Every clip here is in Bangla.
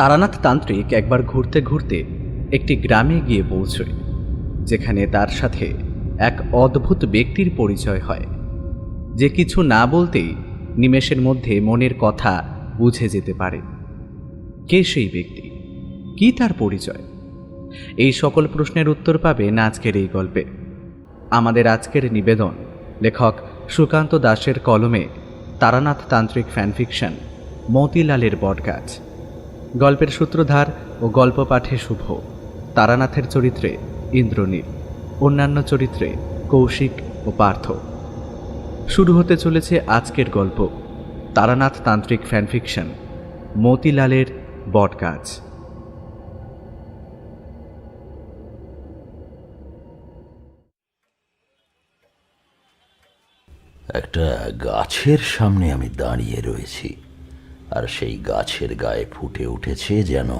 তারানাথ তান্ত্রিক একবার ঘুরতে ঘুরতে একটি গ্রামে গিয়ে পৌঁছয়, যেখানে তার সাথে এক অদ্ভুত ব্যক্তির পরিচয় হয়, যে কিছু না বলতেই নিমেষের মধ্যে মনের কথা বুঝে যেতে পারে। কে সেই ব্যক্তি, কি তার পরিচয়? এই সকল প্রশ্নের উত্তর পাবেন আজকের এই গল্পে। আমাদের আজকের নিবেদন লেখক সুকান্ত দাসের কলমে তারানাথ তান্ত্রিক ফ্যানফিকশন মতিলালের বটগাছ। গল্পের সূত্রধার ও গল্প পাঠে শুভ। তারানাথের চরিত্রে ইন্দ্রনীল, অন্যান্য চরিত্রে কৌশিক ও পার্থ। শুরু হতে চলেছে আজকের গল্প, তারানাথ তান্ত্রিক ফ্যানফিকশন মতিলালের বটগাছ। একটা গাছের সামনে আমি দাঁড়িয়ে রয়েছি, আর সেই গাছের গায়ে ফুটে উঠেছে যেন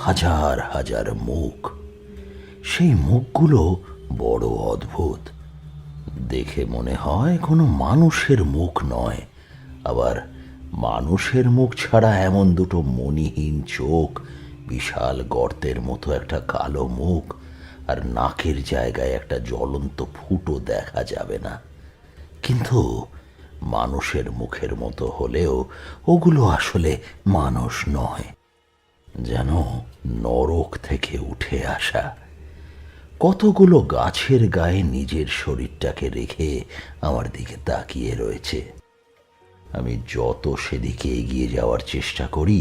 হাজার হাজার মুখ। সেই মুখগুলো বড় অদ্ভুত, দেখে মনে হয় কোনো মানুষের মুখ নয়, আবার মানুষের মুখ ছাড়া এমন দুটো মণিহীন চোখ, বিশাল গর্তের মতো একটা কালো মুখ, আর নাকের জায়গায় একটা জ্বলন্ত ফুটো দেখা যাবে না। কিন্তু মানুষের মুখের মতো হলেও ওগুলো আসলে মানুষ নয়, যেন নরক থেকে উঠে আসা। কতগুলো গাছের গায়ে নিজের শরীরটাকে রেখে আমার দিকে তাকিয়ে রয়েছে। আমি যত সেদিকে এগিয়ে যাওয়ার চেষ্টা করি,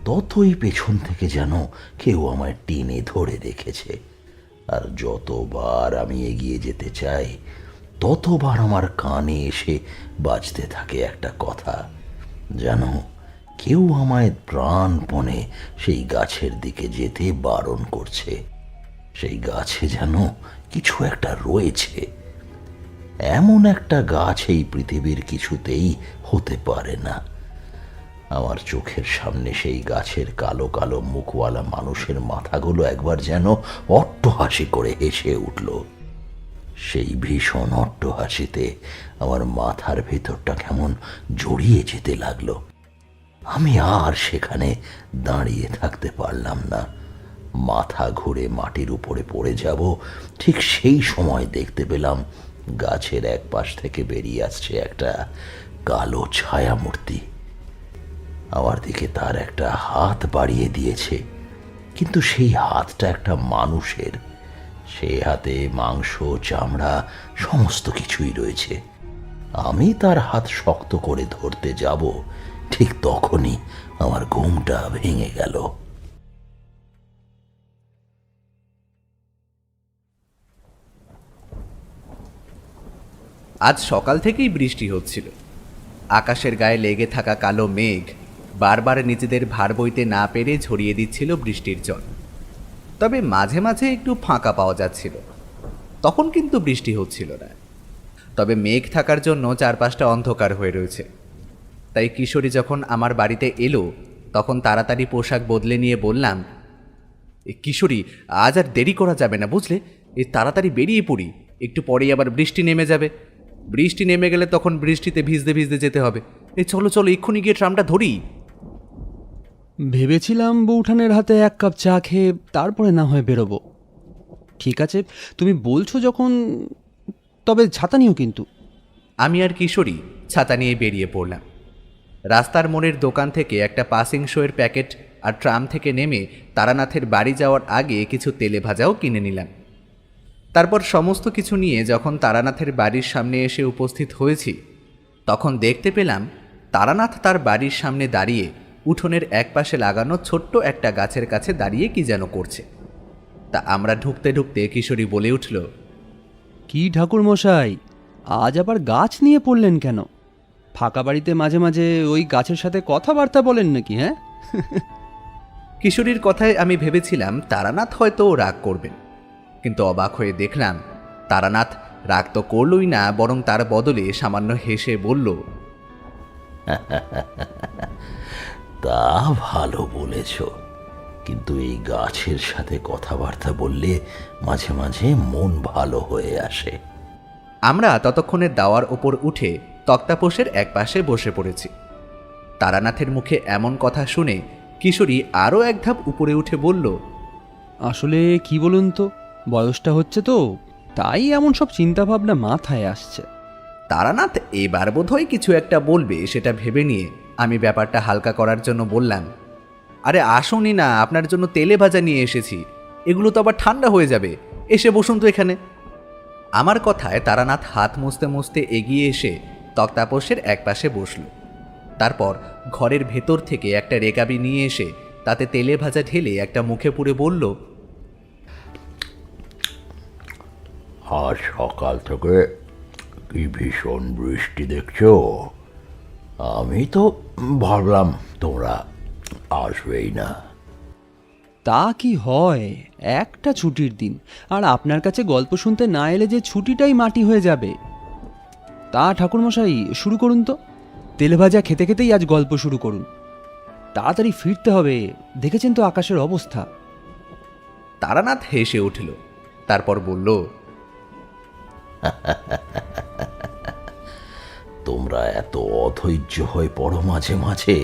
ততই পেছন থেকে যেন কেউ আমায় টেনে ধরে রেখেছে। আর যতবার আমি এগিয়ে যেতে চাই, ততবার আমার কানে এসে বাজতে থাকে একটা কথা, যেন কেউ আমায় প্রাণপণে সেই গাছের দিকে যেতে বারণ করছে। সেই গাছে যেন কিছু একটা রয়েছে। এমন একটা গাছ এই পৃথিবীর কিছুতেই হতে পারে না। আমার চোখের সামনে সেই গাছের কালো কালো মুখওয়ালা মানুষের মাথাগুলো একবার যেন অট্টহাসি করে হেসে উঠল। সেই ভীষণ অট্টহাসিতে আমার মাথার ভেতরটা কেমন জড়িয়ে যেতে লাগলো। আমি আর সেখানে দাঁড়িয়ে থাকতে পারলাম না। মাথা ঘুরে মাটির উপরে পড়ে যাব, ঠিক সেই সময় দেখতে পেলাম গাছের এক পাশ থেকে বেরিয়ে আসছে একটা কালো ছায়ামূর্তি। আমার দিকে তার একটা হাত বাড়িয়ে দিয়েছে, কিন্তু সেই হাতটা একটা মানুষের। সে হাতে মাংস, চামড়া সমস্ত কিছুই রয়েছে। আমি তার হাত শক্ত করে ধরতে যাব, ঠিক তখনই আমার ঘুমটা ভেঙে গেল। আজ সকাল থেকেই বৃষ্টি হচ্ছিল। আকাশের গায়ে লেগে থাকা কালো মেঘ বারবার নিজেদের ভার বইতে না পেরে ঝরিয়ে দিচ্ছিল বৃষ্টির জল। তবে মাঝে মাঝে একটু ফাঁকা পাওয়া যাচ্ছিল, তখন কিন্তু বৃষ্টি হচ্ছিল না। তবে মেঘ থাকার জন্য চারপাশটা অন্ধকার হয়ে রয়েছে। তাই কিশোরী যখন আমার বাড়িতে এলো, তখন তাড়াতাড়ি পোশাক বদলে নিয়ে বললাম, কিশোরী, আজ আর দেরি করা যাবে না, বুঝলে? এই তাড়াতাড়ি বেরিয়ে পড়ি, একটু পরেই আবার বৃষ্টি নেমে যাবে। বৃষ্টি নেমে গেলে তখন বৃষ্টিতে ভিজতে ভিজতে যেতে হবে। এই চলো চলো, এক্ষুনি গিয়ে ট্রামটা ধরি। ভেবেছিলাম বউঠানের হাতে এক কাপ চা খেয়ে তারপরে না হয় বেরোবো। ঠিক আছে, তুমি বলছো যখন, তবে ছাতা নিও কিন্তু। আমি আর কিশোরী ছাতা নিয়ে বেরিয়ে পড়লাম। রাস্তার মোড়ের দোকান থেকে একটা পাসিং শোয়ের প্যাকেট আর ট্রাম থেকে নেমে তারানাথের বাড়ি যাওয়ার আগে কিছু তেলে ভাজাও কিনে নিলাম। তারপর সমস্ত কিছু নিয়ে যখন তারানাথের বাড়ির সামনে এসে উপস্থিত হয়েছি, তখন দেখতে পেলাম তারানাথ তার বাড়ির সামনে দাঁড়িয়ে উঠোনের একপাশে লাগানো ছোট্ট একটা গাছের কাছে দাঁড়িয়ে কি যেন করছে। তা আমরা ঢুকতে ঢুকতে কিশোরী বলে উঠল, কি ঠাকুর মশাই, আজ আবার গাছ নিয়ে পড়লেন কেন? ফাঁকা বাড়িতে মাঝে মাঝে ওই গাছের সাথে কথাবার্তা বলেন নাকি? হ্যাঁ? কিশোরীর কথায় আমি ভেবেছিলাম তারানাথ হয়তো রাগ করবেন, কিন্তু অবাক হয়ে দেখলাম তারানাথ রাগ তো করলই না, বরং তার বদলে সামান্য হেসে বলল, তা ভালো বলেছ, কিন্তু এই গাছের সাথে কথাবার্তা বললে মাঝে মাঝে মন ভালো হয়ে আসে। আমরা ততক্ষণে দাওয়ার ওপর উঠে তক্তাপোষের এক পাশে বসে পড়েছি। তারানাথের মুখে এমন কথা শুনে কিশোরী আরও এক ধাপ উপরে উঠে বলল, আসলে কি বলুন তো, বয়সটা হচ্ছে তো, তাই এমন সব চিন্তাভাবনা মাথায় আসছে। তারানাথ এবার বোধহয় কিছু একটা বলবে সেটা ভেবে নিয়ে আমি ব্যাপারটা হালকা করার জন্য বললাম, আরে আসুনই না, আপনার জন্য তেলে ভাজা নিয়ে এসেছি, এগুলো তো আবার ঠান্ডা হয়ে যাবে, এসে বসুন তো এখানে। আমার কথায় তারানাথ হাত মুছতে মুছতে এগিয়ে এসে তক্তাপোষের একপাশে বসল। তারপর ঘরের ভেতর থেকে একটা রেকাবি নিয়ে এসে তাতে তেলে ভাজা ঢেলে একটা মুখে পুরে বলল, আজ সকাল থেকে কি ভীষণ বৃষ্টি দেখছো। আমি তো ভাবলাম তোমরা আসবেই না। তা কি হয়, একটা ছুটির দিন, আর আপনার কাছে গল্প শুনতে না এলে যে ছুটিটাই মাটি হয়ে যাবে। তা ঠাকুরমশাই, শুরু করুন তো, তেলে ভাজা খেতে খেতেই আজ গল্প শুরু করুন। তাড়াতাড়ি ফিরতে হবে, দেখেছেন তো আকাশের অবস্থা। তারানাথ হেসে উঠল, তারপর বলল, তোমরা এত অধৈর্য হয়ে পড়ো মাঝে মাঝে,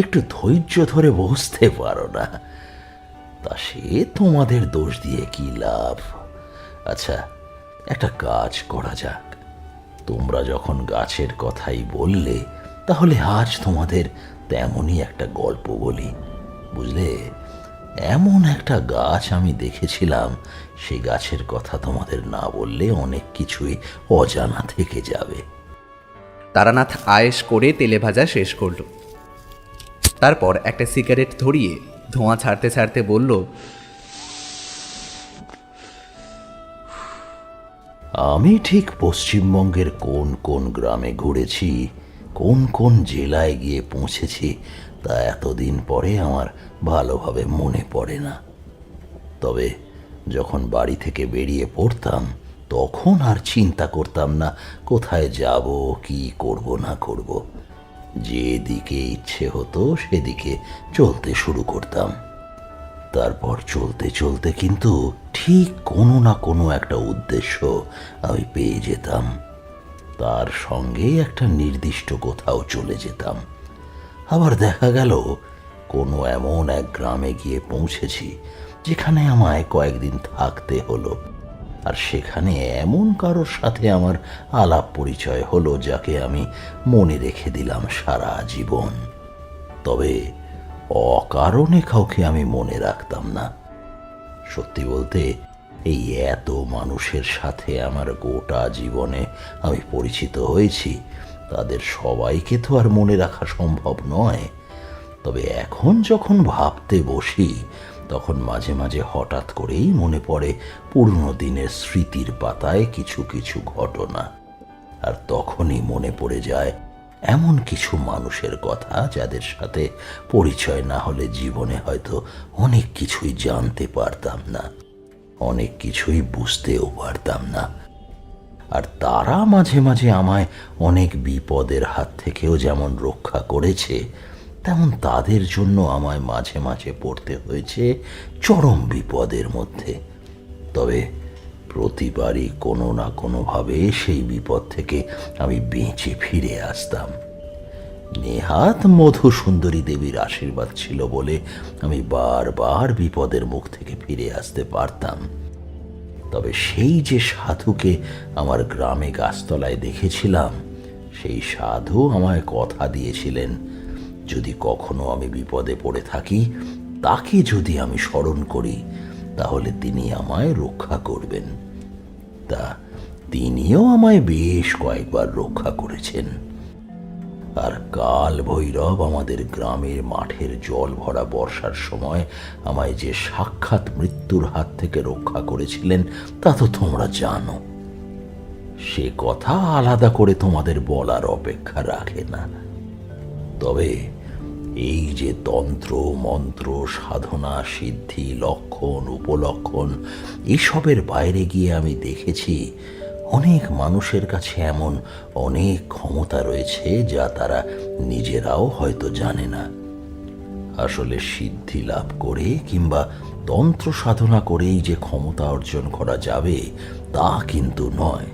একটু ধৈর্য ধরে বসতে পারো না। তা সে তোমাদের দোষ দিয়ে কি লাভ। আচ্ছা, একটা কাজ করা যাক। তোমরা যখন গাছের কথাই বললে, তাহলে আজ তোমাদের তেমনই একটা গল্প বলি, বুঝলে। এমন একটা গাছ আমি দেখেছিলাম, সেই গাছের কথা তোমাদের না বললে অনেক কিছুই অজানা থেকে যাবে। তারানাথ আয়েশ করে তেলে ভাজা শেষ করল। তারপর একটা সিগারেট ধরিয়ে ধোঁয়া ছাড়তে ছাড়তে বলল, আমি ঠিক পশ্চিমবঙ্গের কোন কোন গ্রামে ঘুরেছি, কোন কোন জেলায় গিয়ে পৌঁছেছি, তা এতদিন পরে আমার ভালোভাবে মনে পড়ে না। তবে যখন বাড়ি থেকে বেরিয়ে পড়তাম, তখন আর চিন্তা করতাম না কোথায় যাব, কি করব না করব। যেদিকে ইচ্ছে হতো সেদিকে চলতে শুরু করতাম। তারপর চলতে চলতে কিন্তু ঠিক কোনো না কোনো একটা উদ্দেশ্য আমি পেয়ে যেতাম। তার সঙ্গে একটা নির্দিষ্ট কোথাও চলে যেতাম। আবার দেখা গেল কোনো এমন এক গ্রামে গিয়ে পৌঁছেছি যেখানে আমায় কয়েকদিন থাকতে হলো, আর সেখানে এমন কারোর সাথে আমার আলাপ পরিচয় হলো যাকে আমি মনে রেখে দিলাম সারা জীবন। তবে অকারণে কাউকে আমি মনে রাখতাম না। সত্যি বলতে, এই এত মানুষের সাথে আমার গোটা জীবনে আমি পরিচিত হয়েছি, তাদের সবাইকে তো আর মনে রাখা সম্ভব নয়। তবে এখন যখন ভাবতে বসি, তখন মাঝে মাঝে হঠাৎ করেই মনে পড়ে পুরনো দিনের স্মৃতির পাতায় কিছু কিছু ঘটনা। আর তখনই মনে পড়ে যায় এমন কিছু মানুষের কথা যাদের সাথে পরিচয় না হলে জীবনে হয়তো অনেক কিছুই জানতে পারতাম না, অনেক কিছুই বুঝতেও পারতাম না। আর তারা মাঝে মাঝে আমায় অনেক বিপদের হাত থেকেও যেমন রক্ষা করেছে, তেমন তাদের জন্য আমায় মাঝে মাঝে পড়তে হয়েছে চরম বিপদের মধ্যে। তবে প্রতিবারই কোনো না কোনোভাবে সেই বিপদ থেকে আমি বেঁচে ফিরে আসতাম। নেহাত মধুসুন্দরী দেবীর আশীর্বাদ ছিল বলে আমি বারবার বিপদের মুখ থেকে ফিরে আসতে পারতাম। তবে সেই যে সাধুকে আমার গ্রামে গাছতলায় দেখেছিলাম, সেই সাধু আমায় কথা দিয়েছিলেন, যদি কখনো আমি বিপদে পড়ে থাকি, তাকে যদি আমি স্মরণ করি, তাহলে তিনি আমায় রক্ষা করবেন। তা তিনিও আমায় বেশ কয়েকবার রক্ষা করেছেন। আর কাল ভৈরব আমাদের গ্রামের মাঠের জল ভরা বর্ষার সময় আমায় যে সাক্ষাৎ মৃত্যুর হাত থেকে রক্ষা করেছিলেন, তা তো তোমরা জানো। সে কথা আলাদা করে তোমাদের বলার অপেক্ষা রাখে না। তবে এই যে তন্ত্র মন্ত্র সাধনা সিদ্ধি লক্ষণ উপলক্ষণ, এসবের বাইরে গিয়ে আমি দেখেছি অনেক মানুষের কাছে এমন অনেক ক্ষমতা রয়েছে যা তারা নিজেরাও হয়তো জানে না। আসলে সিদ্ধি লাভ করে কিংবা তন্ত্র সাধনা করেই যে ক্ষমতা অর্জন করা যাবে তা কিন্তু নয়।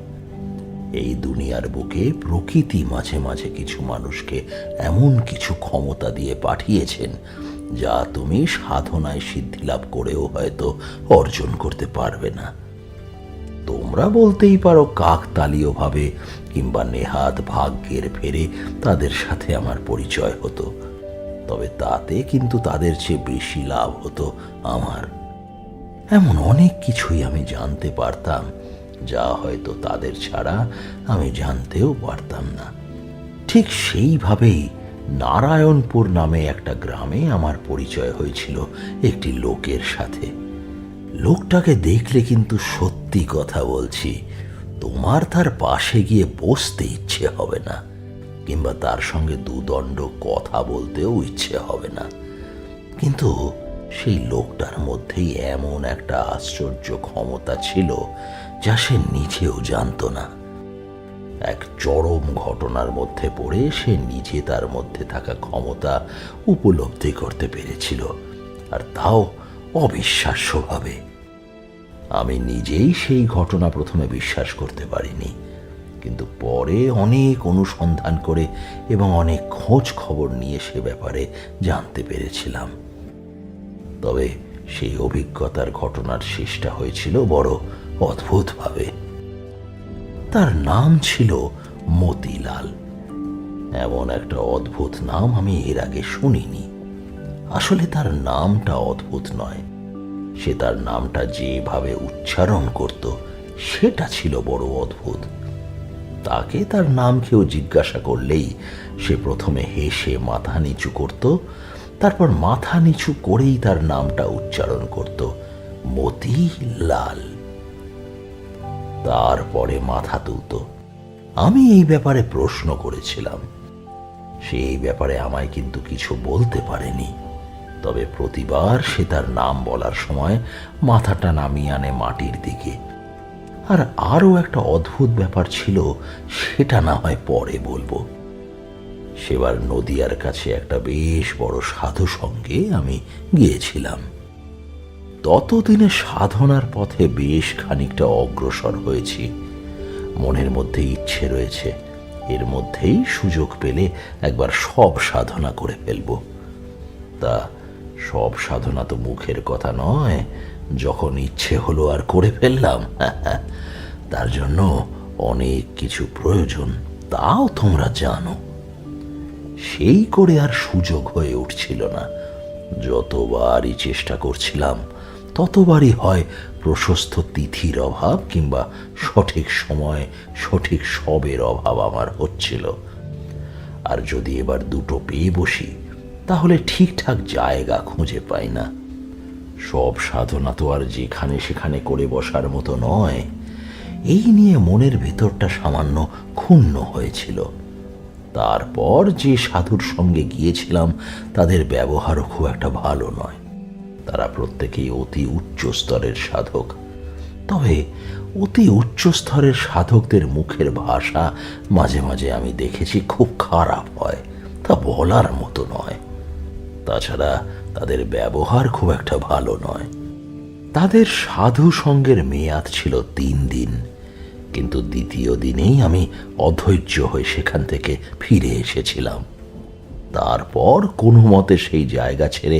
এই দুনিয়ার বুকে প্রকৃতি মাঝে মাঝে কিছু মানুষকে এমন কিছু ক্ষমতা দিয়ে পাঠিয়েছেন যা তুমি সাধনায় সিদ্ধি লাভ করেও হয়তো অর্জন করতে পারবে না। তোমরা বলতেই পারো কাকতালীয়ভাবে কিংবা নেহাত ভাগ্যের ফেরে তাদের সাথে আমার পরিচয় হতো, তবে তাতে কিন্তু তাদের চেয়ে বেশি লাভ হতো আমার। এমন অনেক কিছুই আমি জানতে পারতাম যা হয়তো তাদের ছাড়া আমি জানতেও পারতাম না। ঠিক সেইভাবেই নারায়ণপুর নামে একটা গ্রামে আমার পরিচয় হয়েছিল একটি লোকের সাথে। লোকটাকে দেখলে কিন্তু সত্যি কথা বলছি, তোমার তার পাশে গিয়ে বসতে ইচ্ছে হবে না, কিংবা তার সঙ্গে দুদণ্ড কথা বলতেও ইচ্ছে হবে না। কিন্তু সেই লোকটার মধ্যেই এমন একটা আশ্চর্য ক্ষমতা ছিল যা সে নিজেও জানতো না। এক চরম ঘটনার মধ্যে পড়ে সে নিজে তার মধ্যে থাকা ক্ষমতা উপলব্ধি করতে পেরেছিল, আর তাও অবিশ্বাস্যভাবে। আমি নিজেই সেই ঘটনা প্রথমে বিশ্বাস করতে পারিনি, কিন্তু পরে অনেক অনুসন্ধান করে এবং অনেক খোঁজ খবর নিয়ে সে ব্যাপারে জানতে পেরেছিলাম। তবে সেই অভিজ্ঞতার ঘটনার শেষটা হয়েছিল বড় অদ্ভুতভাবে। তার নাম ছিল মতিলাল। এমন একটা অদ্ভুত নাম আমি এর আগে শুনিনি। আসলে তার নামটা অদ্ভুত নয়, সে তার নামটা যেভাবে উচ্চারণ করত সেটা ছিল বড় অদ্ভুত। তাকে তার নাম কেউ জিজ্ঞাসা করলেই সে প্রথমে হেসে মাথা নিচু করত, তারপর মাথা নিচু করেই তার নামটা উচ্চারণ করত, মতিলাল। তারপরে মাথা তুলত। আমি এই ব্যাপারে প্রশ্ন করেছিলাম, সে এই ব্যাপারে আমায় কিন্তু কিছু বলতে পারেনি। তবে প্রতিবার সে তার নাম বলার সময় মাথাটা নামিয়ে আনে মাটির দিকে। আর আরও একটা অদ্ভুত ব্যাপার ছিল, সেটা না হয় পরে বলবো। সেবার নদিয়ার কাছে একটা বেশ বড় সাধু সঙ্গে আমি গিয়েছিলাম। ততদিনে সাধনার পথে বেশ খানিকটা অগ্রসর হয়েছি। মনের মধ্যে ইচ্ছে রয়েছে, এর মধ্যেই সুযোগ পেলে একবার সব সাধনা করে ফেলব। তা সব সাধনা তো মুখের কথা নয়, যখন ইচ্ছে হলো আর করে ফেললাম। তার জন্য অনেক কিছু প্রয়োজন, তাও তোমরা জানো। সেই করে আর সুযোগ হয়ে উঠছিল না। যতবারই চেষ্টা করছিলাম ততবারই হয় প্রশস্ত তিথির অভাব কিংবা সঠিক সময় সঠিক সবের অভাব আমার হচ্ছিল। আর যদি এবার দুটো পেয়ে বসি তাহলে ঠিকঠাক জায়গা খুঁজে পাই না। সব সাধনা তো আর যেখানে সেখানে করে বসার মতো নয়। এই নিয়ে মনের ভেতরটা সামান্য ক্ষুণ্ণ হয়েছিল। তারপর যে সাধুর সঙ্গে গিয়েছিলাম তাদের ব্যবহারও খুব একটা ভালো নয়। তারা প্রত্যেকেই অতি উচ্চ স্তরের সাধক। তবে অতি উচ্চ স্তরের সাধকদের মুখের ভাষা মাঝে মাঝে আমি দেখেছি খুব খারাপ হয়, তা বলার মতো নয়। তাছাড়া তাদের ব্যবহার খুব একটা ভালো নয়। তাদের সাধু সঙ্গের মেয়াদ ছিল 3 দিন, কিন্তু দ্বিতীয় দিনেই আমি অধৈর্য হয়ে সেখান থেকে ফিরে এসেছিলাম। তারপর কোনো মতে সেই জায়গা ছেড়ে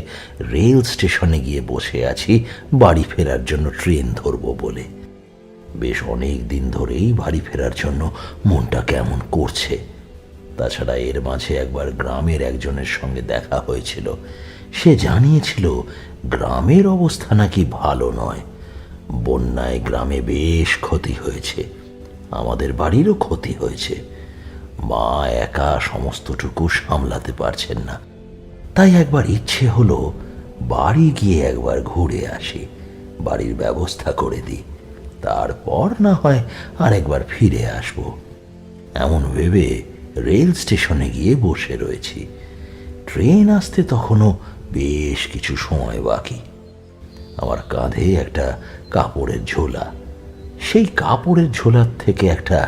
রেল স্টেশনে গিয়ে বসে আছি বাড়ি ফেরার জন্য ট্রেন ধরবো বলে। বেশ অনেক দিন ধরেই বাড়ি ফেরার জন্য মনটা কেমন করছে। তাছাড়া এর মাঝে একবার গ্রামের একজনের সঙ্গে দেখা হয়েছিল। সে জানিয়েছিল গ্রামের অবস্থা নাকি ভালো নয়। বন্যায় গ্রামে বেশ ক্ষতি হয়েছে, আমাদের বাড়িরও ক্ষতি হয়েছে। মা একা সমস্তটুকু সামলাতে পারছেন না। তাই একবার ইচ্ছে হলো বাড়ি গিয়ে একবার ঘুরে আসি, বাড়ির ব্যবস্থা করে দিই, তারপর না হয় আরেকবার ফিরে আসব। এমন ভেবে রেল স্টেশনে গিয়ে বসে রয়েছি। ট্রেন আসতে তখনও বেশ কিছু সময় বাকি। আমার কাঁধে একটা কাপড়ের ঝোলা। সেই কাপড়ের ঝোলার থেকে একটা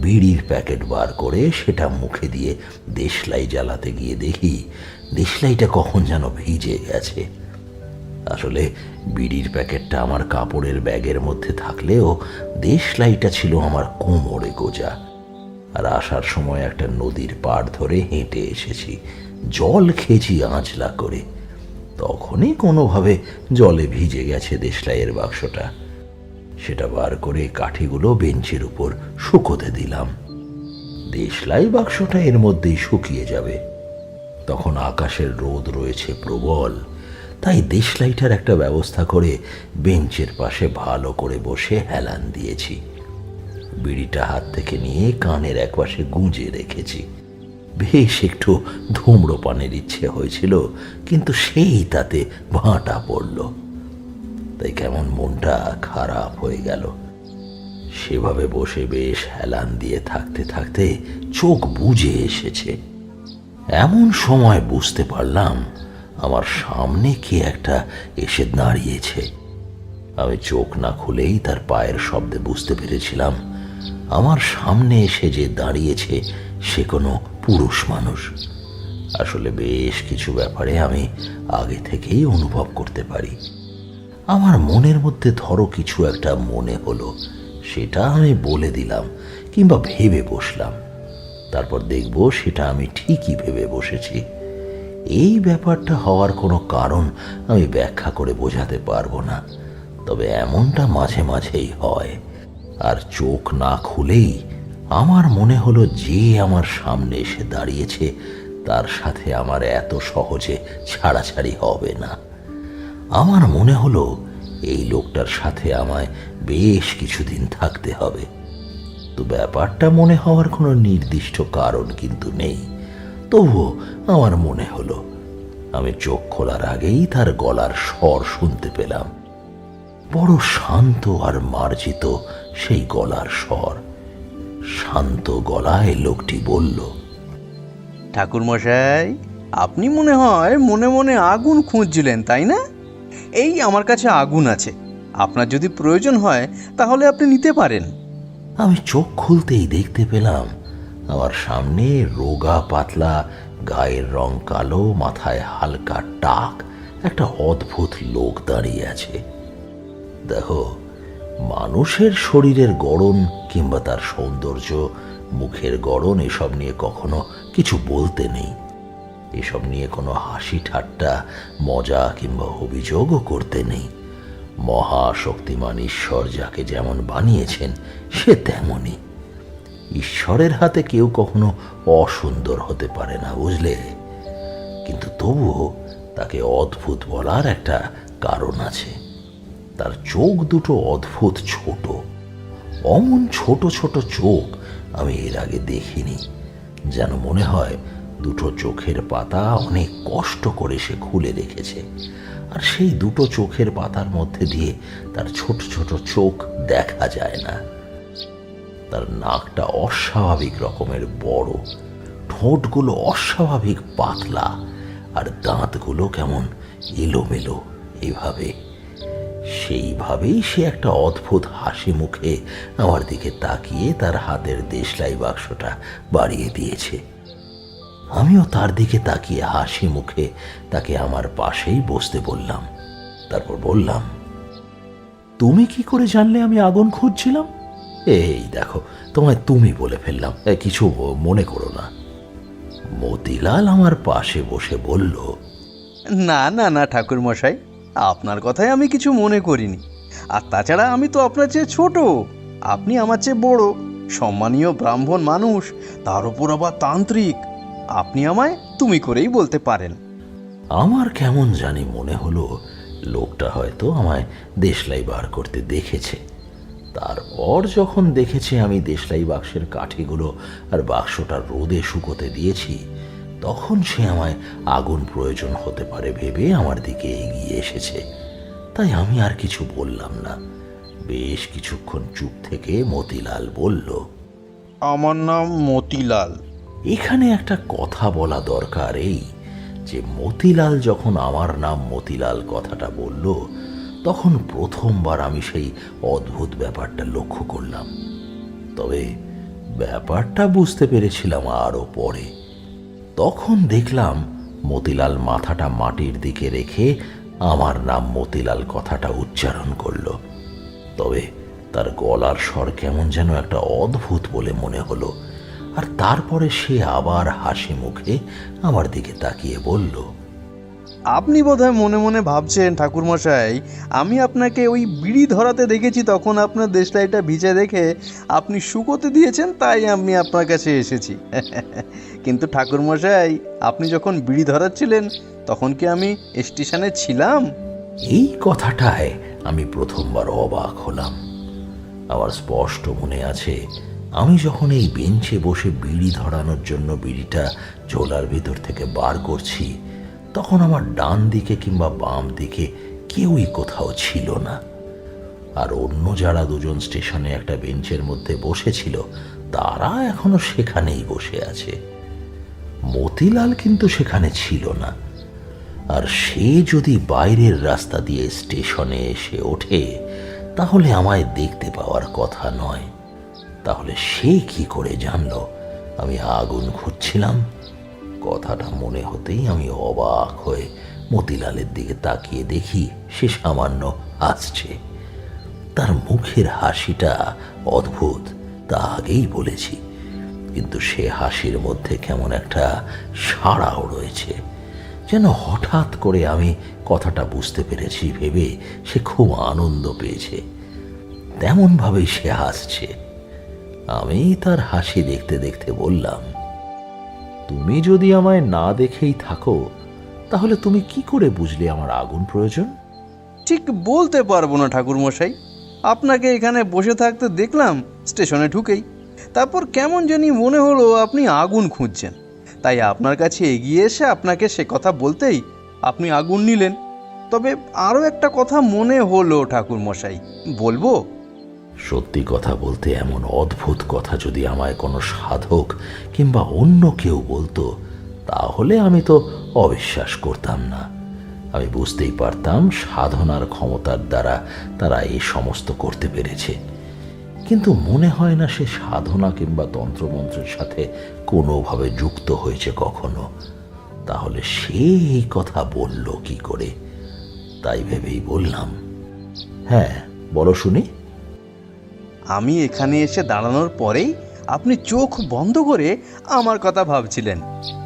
বিড়ির প্যাকেট বার করে সেটা মুখে দিয়ে দেশলাই জ্বালাতে গিয়ে দেখি দেশলাইটা কখন যেন ভিজে গেছে। আসলে বিড়ির প্যাকেটটা আমার কাপড়ের ব্যাগের মধ্যে থাকলেও দেশলাইটা ছিল আমার কোমরে গোজা। আর আসার সময় একটা নদীর পাড় ধরে হেঁটে এসেছি, জল খেয়েছি আঁচলা করে। তখনই কোনোভাবে জলে ভিজে গেছে দেশলাইয়ের বাক্সটা। সেটা বার করে কাঠিগুলো বেঞ্চের উপর শুকোতে দিলাম। দেশলাই বাক্সটা এর মধ্যেই শুকিয়ে যাবে। তখন আকাশের রোদ রয়েছে প্রবল, তাই দেশলাইটার একটা ব্যবস্থা করে বেঞ্চের পাশে ভালো করে বসে হেলান দিয়েছি। বিড়িটা হাত থেকে নিয়ে কানের একপাশে গুঁজে রেখেছি। বেশ একটু ধূম্রপানের ইচ্ছে হয়েছিল, কিন্তু সেই তাতে ভাঁটা পড়ল। তাই কেমন মনটা খারাপ হয়ে গেল। সেভাবে বসে বেশ হেলান দিয়ে থাকতে থাকতে চোখ বুজে এসেছে। এমন সময় বুঝতে পারলাম আমার সামনে কে একটা এসে দাঁড়িয়েছে। আমি চোখ না খুলেই তার পায়ের শব্দে বুঝতে পেরেছিলাম আমার সামনে এসে যে দাঁড়িয়েছে সে কোনো পুরুষ মানুষ। আসলে বেশ কিছু ব্যাপারে আমি আগে থেকেই অনুভব করতে পারি। আমার মনের মধ্যে ধরো কিছু একটা মনে হলো, সেটা আমি বলে দিলাম কিংবা ভেবে বসলাম, তারপর দেখব সেটা আমি ঠিকই ভেবে বসেছি। এই ব্যাপারটা হওয়ার কোনো কারণ আমি ব্যাখ্যা করে বোঝাতে পারবো না, তবে এমনটা মাঝে মাঝেই হয়। আর চোখ না খুলেই আমার মনে হলো যে আমার সামনে এসে দাঁড়িয়েছে তার সাথে আমার এত সহজে ছাড়াছাড়ি হবে না। আমার মনে হলো এই লোকটার সাথে আমায় বেশ কিছুদিন থাকতে হবে। তো ব্যাপারটা মনে হওয়ার কোনো নির্দিষ্ট কারণ কিন্তু নেই, তবুও আমার মনে হলো। আমি চোখ খোলার আগেই তার গলার স্বর শুনতে পেলাম। বড় শান্ত আর মার্জিত সেই গলার স্বর। শান্ত গলায় লোকটি বলল, ঠাকুরমশাই, আপনি মনে হয় মনে মনে আগুন খুঁজছিলেন, তাই না? এই আমার কাছে আগুন আছে, আপনার যদি প্রয়োজন হয় তাহলে আপনি নিতে পারেন। আমি চোখ খুলতেই দেখতে পেলাম আমার সামনে রোগা পাতলা, গায়ের রং কালো, মাথায় হালকা টাক একটা অদ্ভুত লোক দাঁড়িয়ে আছে। দেখো, মানুষের শরীরের গড়ন কিংবা তার সৌন্দর্য, মুখের গড়ন এসব নিয়ে কখনো কিছু বলতে নেই। এসব নিয়ে কোনো হাসি ঠাট্টা, মজা কিংবা অভিযোগও করতে নেই। মহাশক্তিমান ঈশ্বর যাকে যেমন বানিয়েছেন সে তেমনই। ঈশ্বরের হাতে কেউ কখনো অসুন্দর হতে পারে না, বুঝলে? কিন্তু তবুও তাকে অদ্ভুত বলার একটা কারণ আছে। তার চোখ দুটো অদ্ভুত ছোট। অমন ছোট ছোট চোখ আমি এর আগে দেখিনি। যেন মনে হয় দুটো চোখের পাতা অনেক কষ্ট করে সে খুলে রেখেছে, আর সেই দুটো চোখের পাতার মধ্যে দিয়ে তার ছোট ছোট চোখ দেখা যায় না। তার নাকটা অস্বাভাবিক রকমের বড়, ঠোঁটগুলো অস্বাভাবিক পাতলা, আর দাঁতগুলো কেমন এলোমেলো। সেইভাবেই সে একটা অদ্ভুত হাসি মুখে আমার দিকে তাকিয়ে তার হাতের দেশলাই বাক্সটা বাড়িয়ে দিয়েছে। আমিও তার দিকে তাকিয়ে হাসি মুখে তাকে আমার পাশেই বসতে বললাম। তারপর বললাম, তুমি কি করে জানলে আমি আগুন খুঁজছিলাম? এই দেখো, তোমায় তুমি বলে ফেললাম, কিছু মনে করো না। মতিলাল আমার পাশে বসে বলল, না না না ঠাকুরমশাই, আপনার কথায় আমি কিছু মনে করিনি। আর তাছাড়া আমি তো আপনার চেয়ে ছোট, আপনি আমার চেয়ে বড়, সম্মানীয় ব্রাহ্মণ মানুষ, তার উপর আবার তান্ত্রিক। আপনি আমায় তুমি করেই বলতে পারেন। আমার কেমন জানি মনে হলো লোকটা হয়তো আমায় দেশলাই বার করতে দেখেছে। তারপর যখন দেখেছে আমি দেশলাই বাক্সের কাঠিগুলো আর বাক্সটা রোদে শুকোতে দিয়েছি, তখন সে আমায় আগুন প্রয়োজন হতে পারে ভেবে আমার দিকে এগিয়ে এসেছে। তাই আমি আর কিছু বললাম না। বেশ কিছুক্ষণ চুপ থেকে মতিলাল বলল, আমার নাম মতিলাল। এখানে একটা কথা বলা দরকার, এই যে মতিলাল যখন আমার নাম মতিলাল কথাটা বলল, তখন প্রথমবার আমি সেই অদ্ভুত ব্যাপারটা লক্ষ্য করলাম। তবে ব্যাপারটা বুঝতে পেরেছিলাম আরো পরে। তখন দেখলাম মতিলাল মাথাটা মাটির দিকে রেখে আমার নাম মতিলাল কথাটা উচ্চারণ করল। তবে তার গলার স্বর কেমন যেন একটা অদ্ভুত বলে মনে হলো। আর তারপরে সে আবার হাসি মুখে আমার দিকে তাকিয়ে বলল, আপনি বোধহয় মনে মনে ভাবছেন ঠাকুরমশাই, আমি আপনাকে ওই বিড়ি ধরাতে দেখেছি, তখন আপনার দেশলাইটা ভিজে দেখে আপনি শুকোতে দিয়েছেন, তাই আমি আপনার কাছে এসেছি। কিন্তু ঠাকুরমশাই, আপনি যখন বিড়ি ধরাচ্ছিলেন তখন কি আমি স্টেশনে ছিলাম? এই কথাটায় আমি প্রথমবার অবাক হলাম। আমার স্পষ্ট মনে আছে, আমি যখন এই বেঞ্চে বসে বিড়ি ধরানোর জন্য বিড়িটা ঝোলার ভিতর থেকে বার করছি, তখন আমার ডান দিকে কিংবা বাম দিকে কেউই কোথাও ছিল না। আর অন্য যারা দুজন স্টেশনে একটা বেঞ্চের মধ্যে বসেছিল, তারা এখনো সেখানেই বসে আছে। মতিলাল কিন্তু সেখানে ছিল না। আর সে যদি বাইরের রাস্তা দিয়ে স্টেশনে এসে ওঠে, তাহলে আমায় দেখতে পাওয়ার কথা নয়। তাহলে সে কি করে জানলো আমি আগুন খুঁজছিলাম? কথাটা মনে হতেই আমি অবাক হয়ে মতিলালের দিকে তাকিয়ে দেখি সে সামান্য হাসছে। তার মুখের হাসিটা অদ্ভুত, তা আগেই বলেছি, কিন্তু সে হাসির মধ্যে কেমন একটা সাড়াও রয়েছে, যেন হঠাৎ করে আমি কথাটা বুঝতে পেরেছি ভেবে সে খুব আনন্দ পেয়েছে। তেমনভাবেই সে হাসছে। আমি তার হাসি দেখতে দেখতে বললাম, তুমি যদি আমায় না দেখেই থাকো, তাহলে তুমি কি করে বুঝলে আমার আগুন প্রয়োজন? ঠিক বলতে পারবো না ঠাকুরমশাই, আপনাকে এখানে বসে থাকতে দেখলাম স্টেশনে ঢুকেই। তারপর কেমন জানি মনে হলো আপনি আগুন খুঁজছেন, তাই আপনার কাছে এগিয়ে এসে আপনাকে সে কথা বলতেই আপনি আগুন নিলেন। তবে আরও একটা কথা মনে হলো ঠাকুরমশাই, বলবো? সত্যি কথা বলতে, এমন অদ্ভুত কথা যদি আমায় কোনো সাধক কিংবা অন্য কেউ বলতো, তাহলে আমি তো অবিশ্বাস করতাম না। আমি বুঝতেই পারতাম সাধনার ক্ষমতার দ্বারা তারা এই সমস্ত করতে পেরেছে, কিন্তু মনে হয় না সে সাধনা কিংবা তন্ত্রমন্ত্রের সাথে কোনোভাবে যুক্ত হয়েছে কখনো। তাহলে সে এই কথা বলল কি করে? তাই ভেবেই বললাম, হ্যাঁ বলো শুনি। আমি এখানে এসে দাঁড়ানোর পরেই আপনি চোখ বন্ধ করে আমার কথা ভাবছিলেন।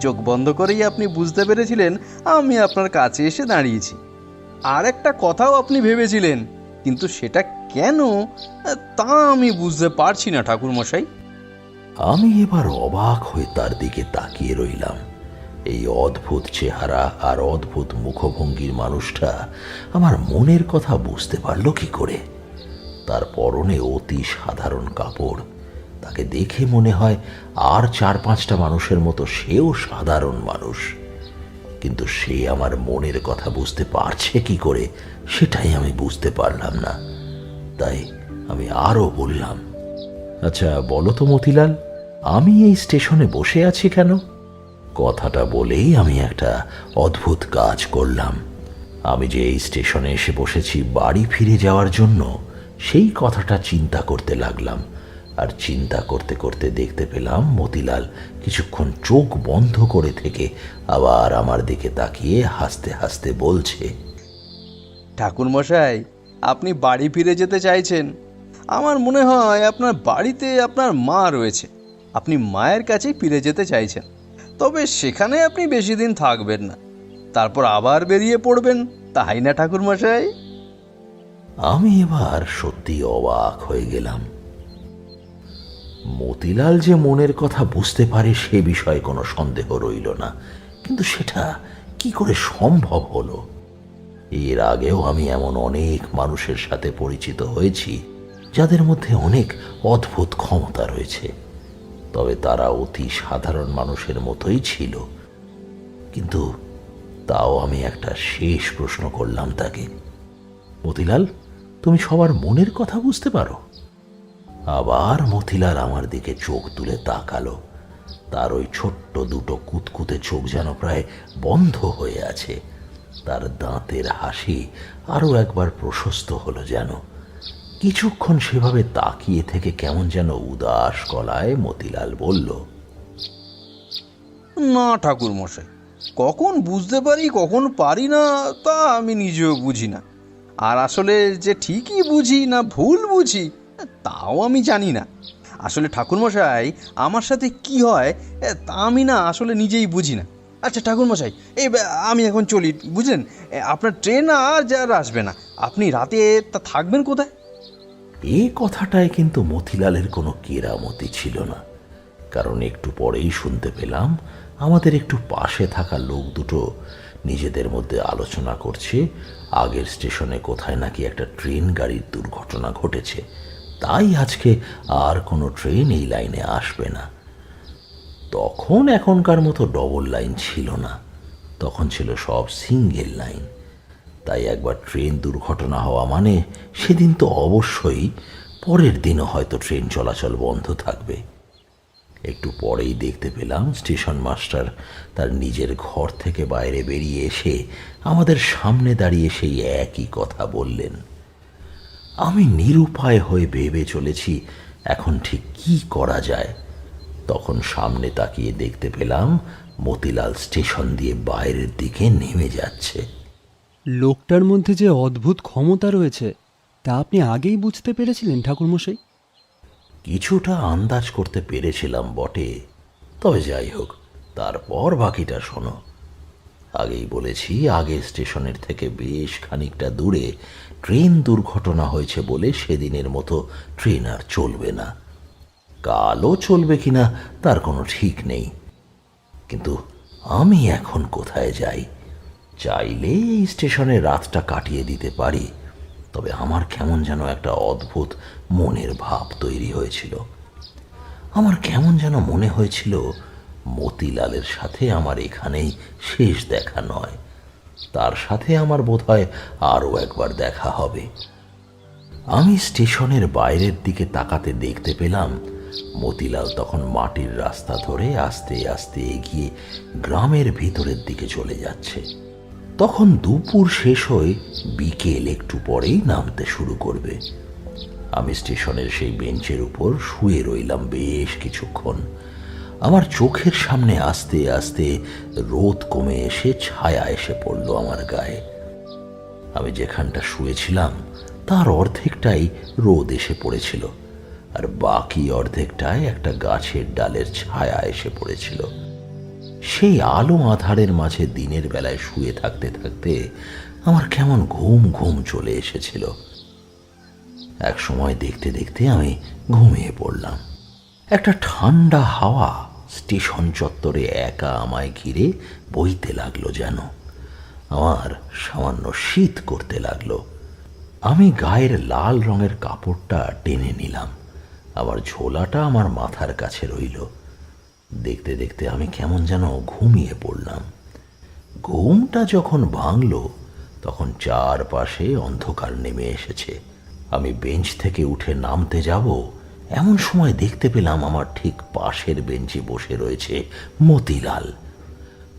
চোখ বন্ধ করেই আপনি বুঝতে পেরেছিলেন আমি আপনার কাছে এসে দাঁড়িয়েছি। আর একটা কথাও আপনি ভেবেছিলেন, কিন্তু সেটা কেন তা আমি বুঝতে পারছি না ঠাকুরমশাই। আমি এবার অবাক হয়ে তার দিকে তাকিয়ে রইলাম। এই অদ্ভুত চেহারা আর অদ্ভুত মুখভঙ্গির মানুষটা আমার মনের কথা বুঝতে পারল কি করে? তার পরনে অতি সাধারণ কাপড়, তাকে দেখে মনে হয় আর 4-5টা মানুষের মতো সেও সাধারণ মানুষ। কিন্তু সে আমার মনের কথা বুঝতে পারছে কি করে, সেটাই আমি বুঝতে পারলাম না। তাই আমি আরো বললাম, আচ্ছা বলো তো মতিলাল, আমি এই স্টেশনে বসে আছি কেন? কথাটা বলেই আমি একটা অদ্ভুত কাজ করলাম। আমি যে এই স্টেশনে এসে বসেছি বাড়ি ফিরে যাওয়ার জন্য, সেই কথাটা চিন্তা করতে লাগলাম। আর চিন্তা করতে করতে দেখতে পেলাম মতিলাল কিছুক্ষণ চোখ বন্ধ করে থেকে আবার আমার দিকে তাকিয়ে হাসতে হাসতে বলছে, ঠাকুরমশাই, আপনি বাড়ি ফিরে যেতে চাইছেন। আমার মনে হয় আপনার বাড়িতে আপনার মা রয়েছে, আপনি মায়ের কাছেই ফিরে যেতে চাইছেন। তবে সেখানে আপনি বেশি দিন থাকবেন না, তারপর আবার বেরিয়ে পড়বেন, তাই না ঠাকুরমশাই? আমি এবার সত্যি অবাক হয়ে গেলাম। মতিলাল যে মনের কথা বুঝতে পারে সে বিষয়ে কোনো সন্দেহ রইল না, কিন্তু সেটা কি করে সম্ভব হলো? এর আগেও আমি এমন অনেক মানুষের সাথে পরিচিত হয়েছি যাদের মধ্যে অনেক অদ্ভুত ক্ষমতা রয়েছে, তবে তারা অতি সাধারণ মানুষের মতোই ছিল। কিন্তু তাও আমি একটা শেষ প্রশ্ন করলাম তাকে, মতিলাল, তুমি সবার মনের কথা বুঝতে পারো? আবার মতিলাল আমার দিকে চোখ তুলে তাকালো। তার ওই ছোট্ট দুটো কুতকুতে চোখ যেন প্রায় বন্ধ হয়ে আছে। তার দাঁতের হাসি আরো একবার প্রশস্ত হলো যেন। কিছুক্ষণ সেভাবে তাকিয়ে থেকে কেমন যেন উদাস গলায় মতিলাল বলল, না ঠাকুরমশাই, কখন বুঝতে পারি কখন পারি না তা আমি নিজেও বুঝি না। আর আসলে যে ঠিকই বুঝি না ভুল বুঝি তাও আমি জানি না। আসলে ঠাকুরমশাই, আমার সাথে কি হয় তা আমি না আসলে নিজেই বুঝি না। আচ্ছা ঠাকুরমশাই, আমি এখন চলি, বুঝলেন? আপনার ট্রেন আর আসবে না। আপনি রাতে থাকবেন কোথায়? এই কথাটায় কিন্তু মতিলালের কোনো কেরামতি ছিল না, কারণ একটু পরেই শুনতে পেলাম আমাদের একটু পাশে থাকা লোক দুটো নিজেদের মধ্যে আলোচনা করছে আগের স্টেশনে কোথায় নাকি একটা ট্রেন গাড়ির দুর্ঘটনা ঘটেছে, তাই আজকে আর কোনো ট্রেন এই লাইনে আসবে না। তখন এখনকার মতো ডবল লাইন ছিল না, তখন ছিল সব সিঙ্গেল লাইন। তাই একবার ট্রেন দুর্ঘটনা হওয়া মানে সেদিন তো অবশ্যই পরের দিনও হয়তো ট্রেন চলাচল বন্ধ থাকবে। একটু পরেই দেখতে পেলাম স্টেশন মাস্টার তার নিজের ঘর থেকে বাইরে বেরিয়ে এসে আমাদের সামনে দাঁড়িয়ে সেই একই কথা বললেন। আমি নিরুপায় হয়ে ভেবে চলেছি এখন ঠিক কি করা যায়। তখন সামনে তাকিয়ে দেখতে পেলাম মতিলাল স্টেশন দিয়ে বাইরের দিকে নেমে যাচ্ছে। লোকটার মধ্যে যে অদ্ভুত ক্ষমতা রয়েছে তা আপনি আগেই বুঝতে পেরেছিলেন ঠাকুরমশাই? কিছুটা আন্দাজ করতে পেরেছিলাম বটে, তবে যাই হোক, তারপর বাকিটা শোনো। আগেই বলেছি আগে স্টেশনের থেকে বেশ খানিকটা দূরে ট্রেন দুর্ঘটনা হয়েছে বলে সেদিনের মতো ট্রেন আর চলবে না। কালও চলবে কিনা তার কোনো ঠিক নেই। কিন্তু আমি এখন কোথায় যাই? চাইলে এই স্টেশনে রাতটা কাটিয়ে দিতে পারি, তবে আমার কেমন যেন একটা অদ্ভুত মনের ভাব তৈরি হয়েছিল। আমার কেমন যেন মনে হয়েছিল মতিলালের সাথে আমার এখানেই শেষ দেখা নয়, তার সাথে আমার বোধহয় আরও একবার দেখা হবে। আমি স্টেশনের বাইরের দিকে তাকাতে দেখতে পেলাম মতিলাল তখন মাটির রাস্তা ধরে আস্তে আস্তে এগিয়ে গ্রামের ভিতরের দিকে চলে যাচ্ছে। তখন দুপুর শেষ হয়ে বিকেল একটু পরেই নামতে শুরু করবে। আমি স্টেশনের সেই বেঞ্চের উপর শুয়ে রইলাম বেশ কিছুক্ষণ। আমার চোখের সামনে আস্তে আস্তে রোদ কমে এসে ছায়া এসে পড়ল আমার গায়ে। আমি যেখানটা শুয়েছিলাম তার অর্ধেকটাই রোদ এসে পড়েছিল, আর বাকি অর্ধেকটায় একটা গাছের ডালের ছায়া এসে পড়েছিল। সেই আলো আধারের মাঝে দিনের বেলায় শুয়ে থাকতে থাকতে আমার কেমন ঘুম ঘুম চলে এসেছিল। এক সময় দেখতে দেখতে আমি ঘুমিয়ে পড়লাম। একটা ঠান্ডা হাওয়া স্টেশন চত্বরে একা আমায় ঘিরে বইতে লাগলো, যেন আমার সামান্য শীত করতে লাগলো। আমি গায়ের লাল রঙের কাপড়টা টেনে নিলাম, আবার ঝোলাটা আমার মাথার কাছে রইল। দেখতে দেখতে আমি কেমন যেন ঘুমিয়ে পড়লাম। ঘুমটা যখন ভাঙল তখন চারপাশে অন্ধকার নেমে এসেছে। আমি বেঞ্চ থেকে উঠে নামতে যাব, এমন সময় দেখতে পেলাম আমার ঠিক পাশের বেঞ্চে বসে রয়েছে মতিলাল।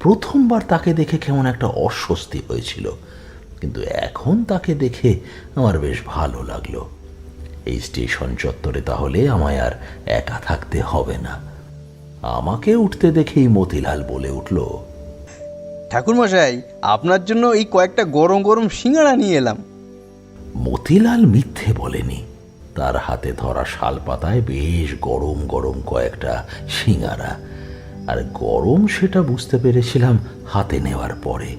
প্রথমবার তাকে দেখে কেমন একটা অস্বস্তি হয়েছিল, কিন্তু এখন তাকে দেখে আমার বেশ ভালো লাগলো। এই স্টেশন চত্বরে তাহলে আমায় আর একা থাকতে হবে না। আমাকে উঠতে দেখেই মতিলাল বলে উঠল, ঠাকুরমশাই, আপনার জন্য এই কয়েকটা গরম গরম সিঙ্গাড়া নিয়ে এলাম। মতিলাল মিথ্যে বলেনি। তার হাতে ধরা শাল পাতায় বেশ গরম গরম কয়েকটা সিঙ্গারা, আর গরম সেটা বুঝতে পেরেছিলাম হাতে নেওয়ার পরে।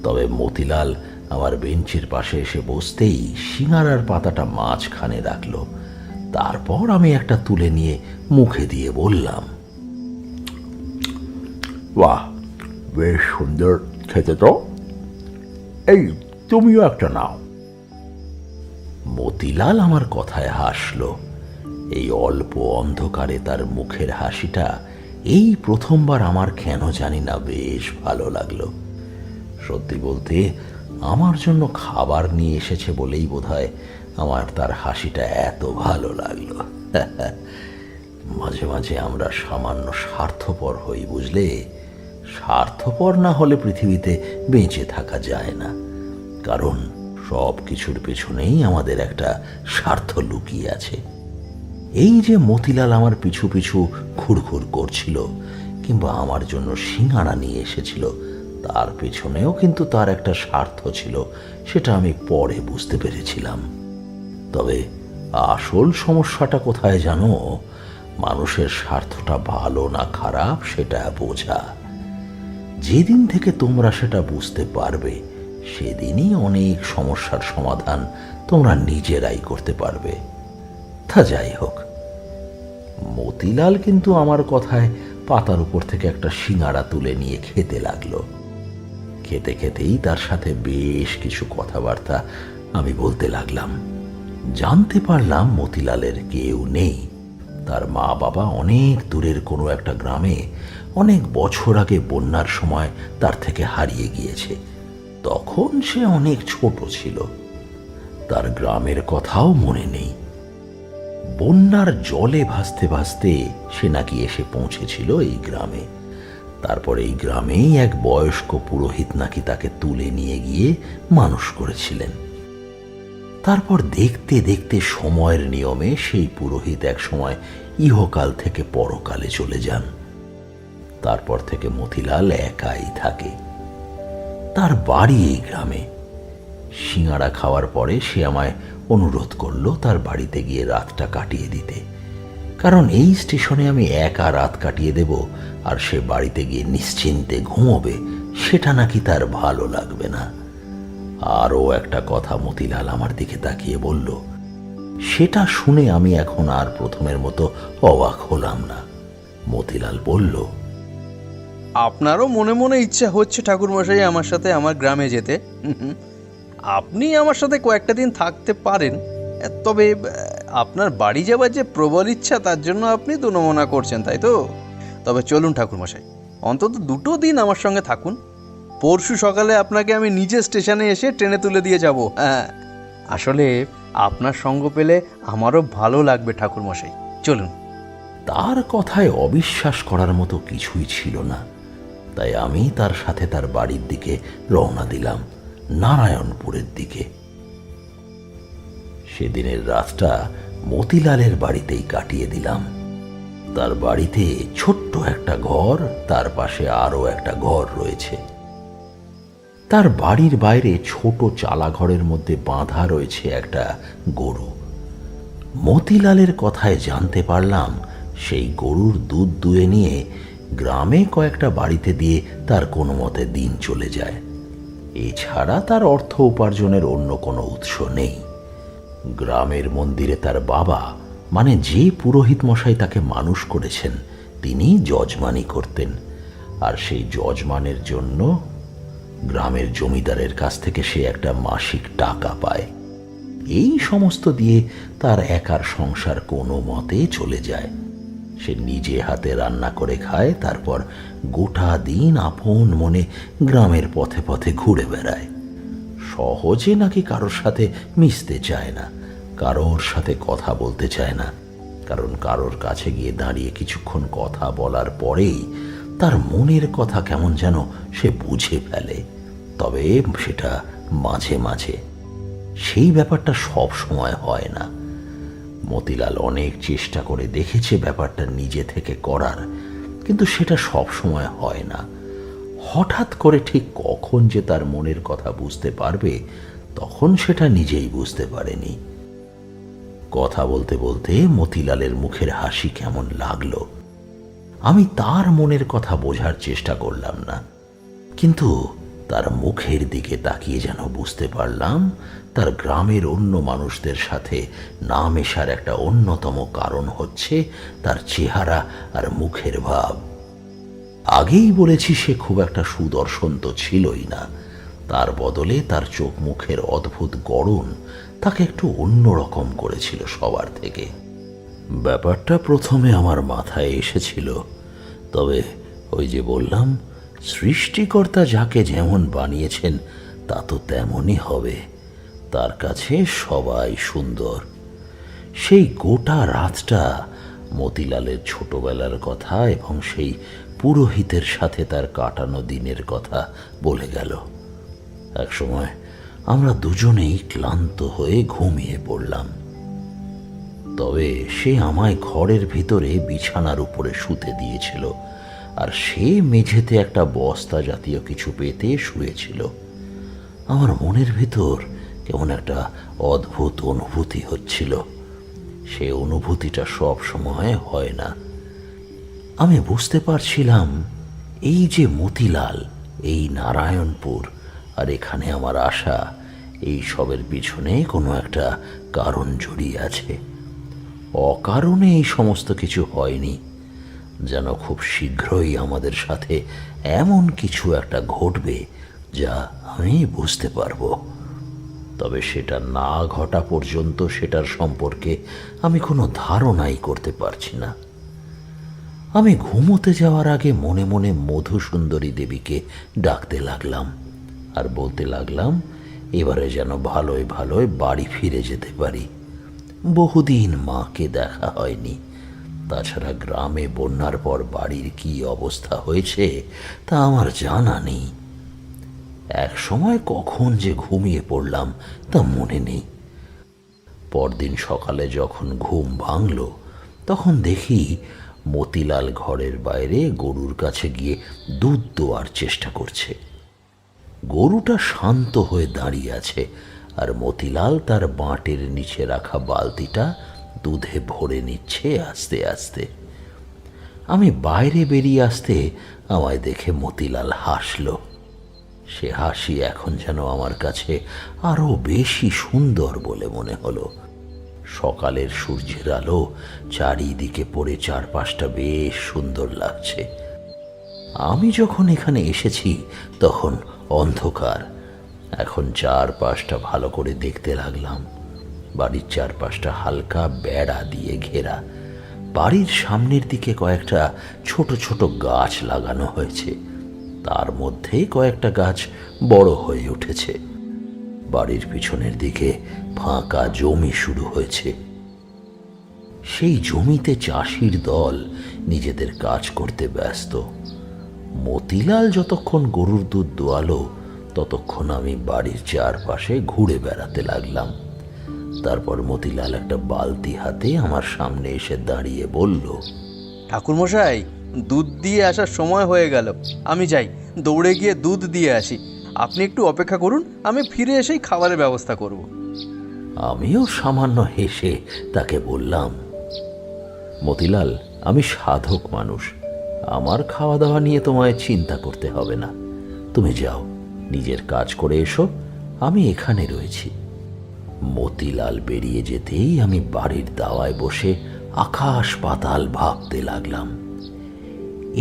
তবে মতিলাল আমার বেঞ্চের পাশে এসে বসতেই সিঙ্গারার পাতাটা মাঝখানে রাখলো। তারপর আমি একটা তুলে নিয়ে মুখে দিয়ে বললাম, বাহ, বেশ সুন্দর খেতে তো, এই তুমিও একটা নাও। মতিলাল আমার কথায় হাসলো। এই অল্প অন্ধকারে তার মুখের হাসিটা এই প্রথমবার আমার কেন জানি না বেশ ভালো লাগলো। সত্যি বলতে আমার জন্য খাবার নিয়ে এসেছে বলেই বোধহয় আমার তার হাসিটা এত ভালো লাগলো। মাঝে মাঝে আমরা সামান্য স্বার্থপর হই, বুঝলে? স্বার্থপর না হলে পৃথিবীতে বেঁচে থাকা যায় না, কারণ সব কিছুর পেছনেই আমাদের একটা স্বার্থ লুকিয়ে আছে। এই যে মতিলাল আমার পিছু পিছু ঘুরঘুর করছিল কিংবা আমার জন্য সিঙ্গাড়া নিয়ে এসেছিল, তার পেছনেও কিন্তু তার একটা স্বার্থ ছিল, সেটা আমি পরে বুঝতে পেরেছিলাম। তবে আসল সমস্যাটা কোথায় জানো? মানুষের স্বার্থটা ভালো না খারাপ সেটা বোঝা। যেদিন থেকে তোমরা সেটা বুঝতে পারবে সেদিনই অনেক সমস্যার সমাধান তোমরা নিজেরাই করতে পারবে। তা যাই হোক, মতিলাল কিন্তু আমার কথায় পাতার উপর থেকে একটা সিঙাড়া তুলে নিয়ে খেতে লাগলো। খেতে খেতেই তার সাথে বেশ কিছু কথাবার্তা আমি বলতে লাগলাম। জানতে পারলাম মতিলালের কেউ নেই। তার মা বাবা অনেক দূরের কোনো একটা গ্রামে অনেক বছর আগে বন্যার সময় তার থেকে হারিয়ে গিয়েছে। তখন সে অনেক ছোট ছিল, তার গ্রামের কথাও মনে নেই। বন্যার জলে ভাসতে ভাসতে সে নাকি এসে পৌঁছেছিল এই গ্রামে। তারপর এই গ্রামেই এক বয়স্ক পুরোহিত নাকি তাকে তুলে নিয়ে গিয়ে মানুষ করেছিলেন। তারপর দেখতে দেখতে সময়ের নিয়মে সেই পুরোহিত এক সময় ইহকাল থেকে পরকালে চলে যান। তারপর থেকে মতিলাল একাই থাকে। তার বাড়ি এই গ্রামে। সিঙাড়া খাওয়ার পরে সে আমায় অনুরোধ করলো তার বাড়িতে গিয়ে রাতটা কাটিয়ে দিতে, কারণ এই স্টেশনে আমি একা রাত কাটিয়ে দেব আর সে বাড়িতে গিয়ে নিশ্চিন্তে ঘুমোবে সেটা নাকি তার ভালো লাগবে না। আরও একটা কথা মতিলাল আমার দিকে তাকিয়ে বলল। সেটা শুনে আমি এখন আর প্রথমের মতো অবাক হলাম না। মতিলাল বলল, আপনারও মনে মনে ইচ্ছা হচ্ছে ঠাকুরমশাই আমার সাথে আমার গ্রামে যেতে। আপনি আমার সাথে কয়েকটা দিন থাকতে পারেন, তবে আপনার বাড়ি যাবার যে প্রবল ইচ্ছা তার জন্য আপনি দুনমনা করছেন, তাই তো? তবে চলুন ঠাকুরমশাই, অন্তত 2 দিন আমার সঙ্গে থাকুন। পরশু সকালে আপনাকে আমি নিজে স্টেশনে এসে ট্রেনে তুলে দিয়ে যাব। হ্যাঁ, আসলে আপনার সঙ্গ পেলে আমারও ভালো লাগবে ঠাকুরমশাই, চলুন। তার কথায় অবিশ্বাস করার মতো কিছুই ছিল না। তাই আমি তার সাথে তার বাড়ির দিকে রওনা দিলাম, নারায়ণপুরের দিকে। সেদিনের রাতটা মতিলালের বাড়িতেই কাটিয়ে দিলাম। তার বাড়িতে ছোট্ট একটা ঘর, তার পাশে আরো একটা ঘর রয়েছে। তার বাড়ির বাইরে ছোট চালা ঘরের মধ্যে বাঁধা রয়েছে একটা গরু। মতিলালের কথায় জানতে পারলাম সেই গরুর দুধ দুয়ে নিয়ে গ্রামে কয়েকটা বাড়িতে দিয়ে তার কোনো মতে দিন চলে যায়। এছাড়া তার অর্থ উপার্জনের অন্য কোনো উৎস নেই। গ্রামের মন্দিরে তার বাবা, মানে যে পুরোহিত মশাই তাকে মানুষ করেছেন, তিনি যজমানি করতেন। আর সেই যজমানের জন্য গ্রামের জমিদারের কাছ থেকে সে একটা মাসিক টাকা পায়। এই সমস্ত দিয়ে তার একার সংসার কোনো মতে চলে যায়। সে নিজে হাতে রান্না করে খায়, তারপর গোটা দিন আপন মনে গ্রামের পথে পথে ঘুরে বেড়ায়। সহজে নাকি কারোর সাথে মিশতে চায় না, কারোর সাথে কথা বলতে চায় না, কারণ কারোর কাছে গিয়ে দাঁড়িয়ে কিছুক্ষণ কথা বলার পরেই তার মনের কথা কেমন যেন সে বুঝে ফেলে। তবে সেটা মাঝে মাঝে, সেই ব্যাপারটা সব সময় হয় না। মতিলাল অনেক চেষ্টা করে দেখেছে ব্যাপারটা নিজে থেকে করার, কিন্তু সেটা সব সময় হয় না। হঠাৎ করে ঠিক কখন যে তার মনের কথা বুঝতে পারবে তখন সেটা নিজেই বুঝতে পারেনি। কথা বলতে বলতে মতিলালের মুখের হাসি কেমন লাগলো। আমি তার মনের কথা বোঝার চেষ্টা করলাম না, কিন্তু তার মুখের দিকে তাকিয়ে যেন বুঝতে পারলাম তার গ্রামের অন্য মানুষদের সাথে না মেশার একটা অন্যতম কারণ হচ্ছে তার চেহারা আর মুখের ভাব। আগেই বলেছি সে খুব একটা সুদর্শন তো ছিলই না, তার বদলে তার চোখ মুখের অদ্ভুত গড়ন তাকে একটু অন্যরকম করেছিল সবার থেকে। ব্যাপারটা প্রথমে আমার মাথায় এসেছিল, তবে ওই যে বললাম, সৃষ্টিকর্তা যাকে যেমন বানিয়েছেন তা তো তেমনই হবে। তার কাছে সবাই সুন্দর। সেই গোটা রাতটা মতিলালের ছোটবেলার কথা এবং সেই পুরোহিতের সাথে তার কাটানো দিনের কথা বলে গেল। একসময় আমরা দুজনেই ক্লান্ত হয়ে ঘুমিয়ে পড়লাম। তবে সে আমায় ঘরের ভিতরে বিছানার উপরে শুতে দিয়েছিল, আর সে মেঝেতে একটা বস্তা জাতীয় কিছু পেতে শুয়েছিল। আমার মনের ভিতর কেমন একটা অদ্ভুত অনুভূতি হচ্ছিল। সে অনুভূতিটা সব সময় হয় না। আমি বুঝতে পারছিলাম এই যে মতিলাল, এই নারায়ণপুর, আর এখানে আমার আশা, এই সবের পিছনে কোনো একটা কারণ জড়িয়ে আছে। অকারণে এই সমস্ত কিছু হয়নি, যেন খুব শীঘ্রই আমাদের সাথে এমন কিছু একটা ঘটবে যা আমি বুঝতে পারবো। তবে সেটা না ঘটা পর্যন্ত সেটার সম্পর্কে আমি কোনো ধারণাই করতে পারছি না। আমি ঘুমোতে যাওয়ার আগে মনে মনে মধুসুন্দরী দেবীকে ডাকতে লাগলাম আর বলতে লাগলাম এবারে যেন ভালোই ভালোই বাড়ি ফিরে যেতে পারি। বহুদিন মাকে দেখা হয়নি। তাছাড়া গ্রামে বন্যার পর বাড়ির কি অবস্থা হয়েছে তা আমার জানা নেই। এক সময় কখন যে ঘুমিয়ে পড়লাম তা মনে নেই। পরদিন সকালে যখন ঘুম ভাঙল তখন দেখি মতিলাল ঘরের বাইরে গরুর কাছে গিয়ে দুধ দোয়ার চেষ্টা করছে। গরুটা শান্ত হয়ে দাঁড়িয়ে আছে আর মতিলাল তার বাঁটের নিচে রাখা বালতিটা দুধে ভরে নিচ্ছে আস্তে আস্তে। আমি বাইরে বেরিয়ে আসতে আমায় দেখে মতিলাল হাসল। সে হাসি এখন যেন আমার কাছে আরো বেশি সুন্দর বলে মনে হলো। সকালের সূর্যের আলো চারিদিকে পড়ে চারপাশটা বেশ সুন্দর লাগছে। আমি যখন এখানে এসেছি তখন অন্ধকার। এখন চারপাশটা ভালো করে দেখতে লাগলাম। বাড়ির চারপাশটা হালকা বেড়া দিয়ে ঘেরা। বাড়ির সামনের দিকে কয়েকটা ছোট ছোট গাছ লাগানো হয়েছে, তার মধ্যে কয়েকটা গাছ বড় হয়ে উঠেছে। বাড়ির পিছনের দিকে ফাঁকা জমি শুরু হয়েছে। সেই জমিতে চাষির দল নিজেদের কাজ করতে ব্যস্ত। মতিলাল যতক্ষণ গরুর দুধ দোয়ালো ততক্ষণ আমি বাড়ির চারপাশে ঘুরে বেড়াতে লাগলাম। তারপর মতিলাল একটা বালতি হাতে আমার সামনে এসে দাঁড়িয়ে বলল, ঠাকুরমশাই, দুধ দিয়ে আসার সময় হয়ে গেল, আমি যাই, দৌড়ে গিয়ে দুধ দিয়ে আসি। আপনি একটু অপেক্ষা করুন, আমি ফিরে এসেই খাবারের ব্যবস্থা করব। আমিও সামান্য হেসে তাকে বললাম, মতিলাল, আমি সাধক মানুষ, আমার খাওয়া দাওয়া নিয়ে তোমায় চিন্তা করতে হবে না। তুমি যাও, নিজের কাজ করে এসো, আমি এখানে রয়েছি। মতিলাল বেরিয়ে যেতেই আমি বাড়ির দাওয়ায় বসে আকাশ পাতাল ভাবতে লাগলাম।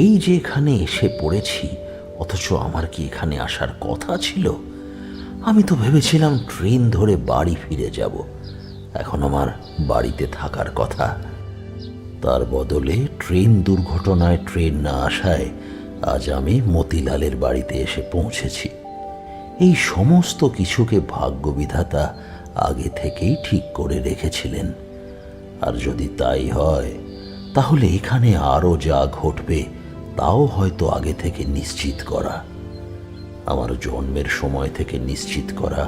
এই যে এখানে এসে পড়েছি, অথচ আমার কি এখানে আসার কথা ছিল? আমি তো ভেবেছিলাম ট্রেন ধরে বাড়ি ফিরে যাব। এখন আমার বাড়িতে থাকার কথা। তার বদলে ট্রেন দুর্ঘটনায় ট্রেন না আসায় আজ আমি মতিলালের বাড়িতে এসে পৌঁছেছি। এই সমস্ত কিছুকে ভাগ্যবিধাতা আগে থেকেই ঠিক করে রেখেছিলেন। আর যদি তাই হয় তাহলে এখানে আরও যা ঘটবে তাও হয়তো আগে থেকে নিশ্চিত করা। আমার জন্মের সময় থেকে নিশ্চিত করা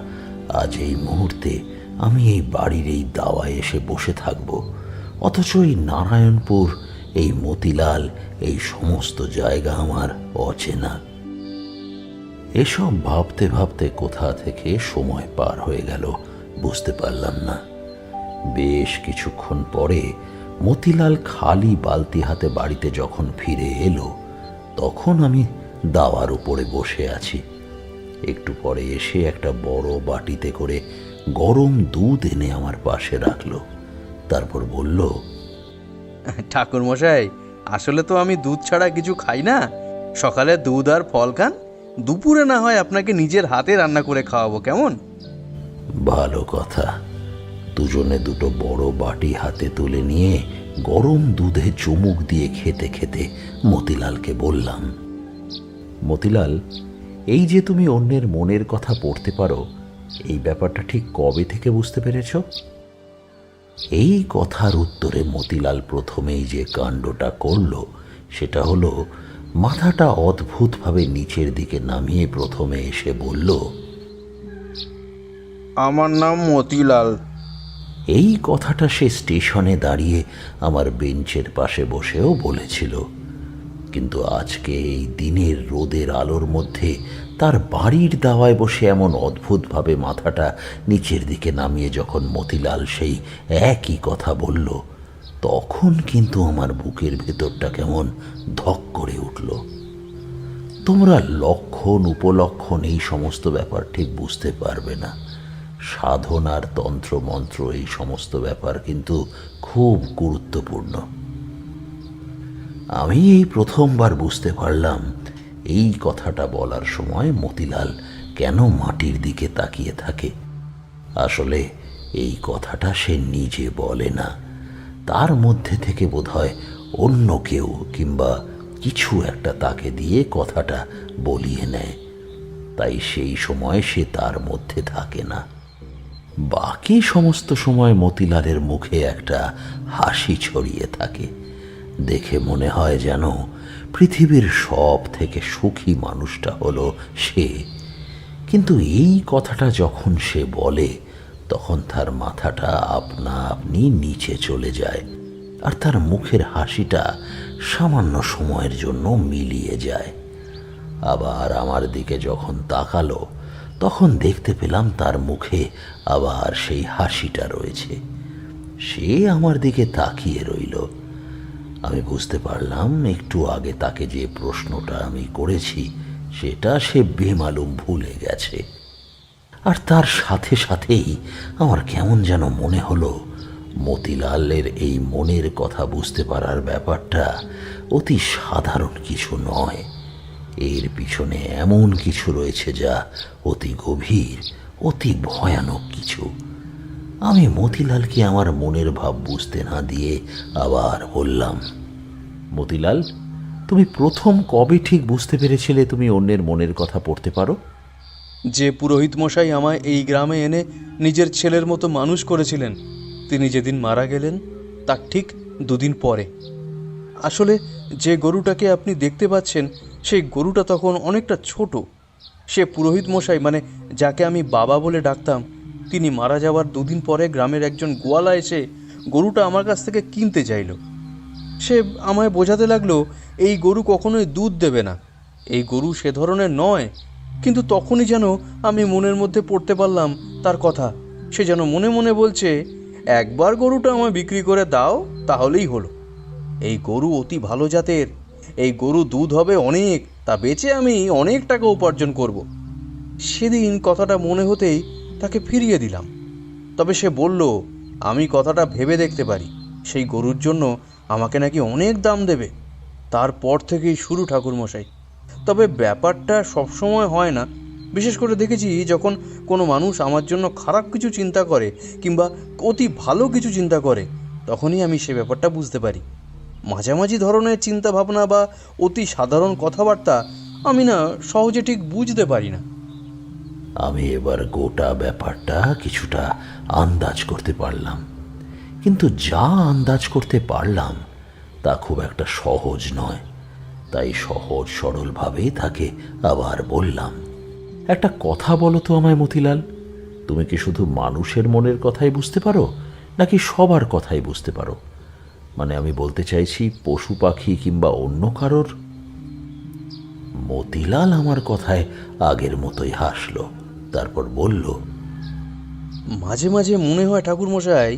আজ এই মুহূর্তে আমি এই বাড়ির এই দাওয়ায় এসে বসে থাকব, অথচ এই নারায়ণপুর, এই মতিলাল, এই সমস্ত জায়গা আমার অচেনা। এসব ভাবতে ভাবতে কোথা থেকে সময় পার হয়ে গেল বুঝতে পারলাম না। বেশ কিছুক্ষণ পরে মতিলাল খালি বালতি হাতে বাড়িতে যখন ফিরে এলো তখন আমি দাওয়ার উপরে বসে আছি। একটু পরে এসে একটা বড় বাটিতে করে গরম দুধ এনে আমার পাশে রাখলো। তারপর বলল, ঠাকুরমশাই, আসলে তো আমি দুধ ছাড়া কিছু খাই না। সকালে দুধ আর ফল খান, দুপুরে না হয় আপনাকে নিজের হাতে রান্না করে খাওয়াবো, কেমন? ভালো কথা। দুজনে দুটো বড় বাটি হাতে তুলে নিয়ে গরম দুধে চুমুক দিয়ে খেতে খেতে মতিলালকে বললাম, মতিলাল, এই যে তুমি অন্যের মনের কথা পড়তে পারো, এই ব্যাপারটা ঠিক কবে থেকে বুঝতে পেরেছ? এই কথার উত্তরে মতিলাল প্রথমেই যে কাণ্ডটা করল সেটা হলো মাথাটা অদ্ভুতভাবে নিচের দিকে নামিয়ে প্রথমে এসে বলল, আমার নাম মতিলাল। এই কথাটা সে স্টেশনে দাঁড়িয়ে আমার বেঞ্চের পাশে বসেও বলেছিল, কিন্তু আজকে এই দিনের রোদের আলোর মধ্যে তার বাড়ির দাওয়ায় বসে এমন অদ্ভুতভাবে মাথাটা নিচের দিকে নামিয়ে যখন মতিলাল সেই একই কথা বলল, তখন কিন্তু আমার বুকের ভেতরটা কেমন ধক করে উঠল। তোমরা লক্ষণ উপলক্ষণ এই সমস্ত ব্যাপার ঠিক বুঝতে পারবে না। সাধনার তন্ত্রমন্ত্র এই সমস্ত ব্যাপার কিন্তু খুব গুরুত্বপূর্ণ। আমি এই প্রথমবার বুঝতে পারলাম এই কথাটা বলার সময় মতিলাল কেন মাটির দিকে তাকিয়ে থাকে। আসলে এই কথাটা সে নিজে বলে না, তার মধ্যে থেকে বোধহয় অন্য কেউ কিংবা কিছু একটা তাকে দিয়ে কথাটা বলিয়ে নেয়। তাই সেই সময় সে তার মধ্যে থাকে না। বাকি সমস্ত সময় মতিলালের মুখে একটা হাসি ছড়িয়ে থাকে। দেখে মনে হয় যেন পৃথিবীর সব থেকে সুখী মানুষটা হলো সে। কিন্তু এই কথাটা যখন সে বলে তখন তার মাথাটা আপনা আপনি নিচে চলে যায়, আর তার মুখের হাসিটা সামান্য সময়ের জন্য মিলিয়ে যায়। আবার আমার দিকে যখন তাকালো তখন দেখতে পেলাম তার মুখে আবার সেই হাসিটা রয়েছে। সে আমার দিকে তাকিয়ে রইল। আমি বুঝতে পারলাম একটু আগে তাকে যে প্রশ্নটা আমি করেছি সেটা সে বেমালুম ভুলে গেছে। আর তার সাথে সাথেই আমার কেমন যেন মনে হলো মতিলালের এই মনের কথা বুঝতে পারার ব্যাপারটা অতি সাধারণ কিছু নয়। এর পিছনে এমন কিছু রয়েছে যা অতি গভীর, অতি ভয়ানক কিছু। আমি মতিলালকে আমার মনের ভাব বুঝতে না দিয়ে আবার বললাম, মতিলাল, তুমি প্রথম কবে ঠিক বুঝতে পেরেছিলে তুমি অন্যের মনের কথা পড়তে পারো? যে পুরোহিত মশাই আমায় এই গ্রামে এনে নিজের ছেলের মতো মানুষ করেছিলেন, তিনি যেদিন মারা গেলেন তার ঠিক দুদিন পরে। আসলে যে গরুটাকে আপনি দেখতে পাচ্ছেন সেই গরুটা তখন অনেকটা ছোট। সে পুরোহিত মশাই, মানে যাকে আমি বাবা বলে ডাকতাম, তিনি মারা যাওয়ার দুদিন পরে গ্রামের একজন গোয়ালা এসে গরুটা আমার কাছ থেকে কিনতে চাইল। সে আমায় বোঝাতে লাগলো এই গরু কখনোই দুধ দেবে না, এই গরু সে ধরনের নয়। কিন্তু তখনই যেন আমি মনের মধ্যে পড়তে পারলাম তার কথা। সে যেন মনে মনে বলছে, একবার গরুটা আমায় বিক্রি করে দাও তাহলেই হলো। এই গরু অতি ভালো জাতের, এই গরু দুধ হবে অনেক, তা বেচে আমি অনেক টাকা উপার্জন করব। সেদিন কথাটা মনে হতেই তাকে ফিরিয়ে দিলাম। তবে সে বলল আমি কথাটা ভেবে দেখতে পারি, সেই গরুর জন্য আমাকে নাকি অনেক দাম দেবে। তারপর থেকেই শুরু ঠাকুরমশাই। তবে ব্যাপারটা সবসময় হয় না। বিশেষ করে দেখেছি যখন কোনো মানুষ আমার জন্য খারাপ কিছু চিন্তা করে কিংবা অতি ভালো কিছু চিন্তা করে, তখনই আমি সে ব্যাপারটা বুঝতে পারি। মাঝামাঝি ধরনের চিন্তা ভাবনা বা অতি সাধারণ কথাবার্তা আমি না সহজে ঠিক বুঝতে পারি না। আমি এবার গোটা ব্যাপারটা কিছুটা আন্দাজ করতে পারলাম, কিন্তু যা আন্দাজ করতে পারলাম তা খুব একটা সহজ নয়। তাই সহজ সরলভাবে তাকে আবার বললাম, একটা কথা বলো তো আমায় মতিলাল, তুমি কি শুধু মানুষের মনের কথাই বুঝতে পারো নাকি সবার কথাই বুঝতে পারো? মানে আমি বলতে চাইছি পশু পাখি কিংবা অন্য কারোর। মতিলাল আমার কথায় আগের মতোই হাসল, তারপর বলল, মাঝে মাঝে মনে হয় ঠাকুরমশাই,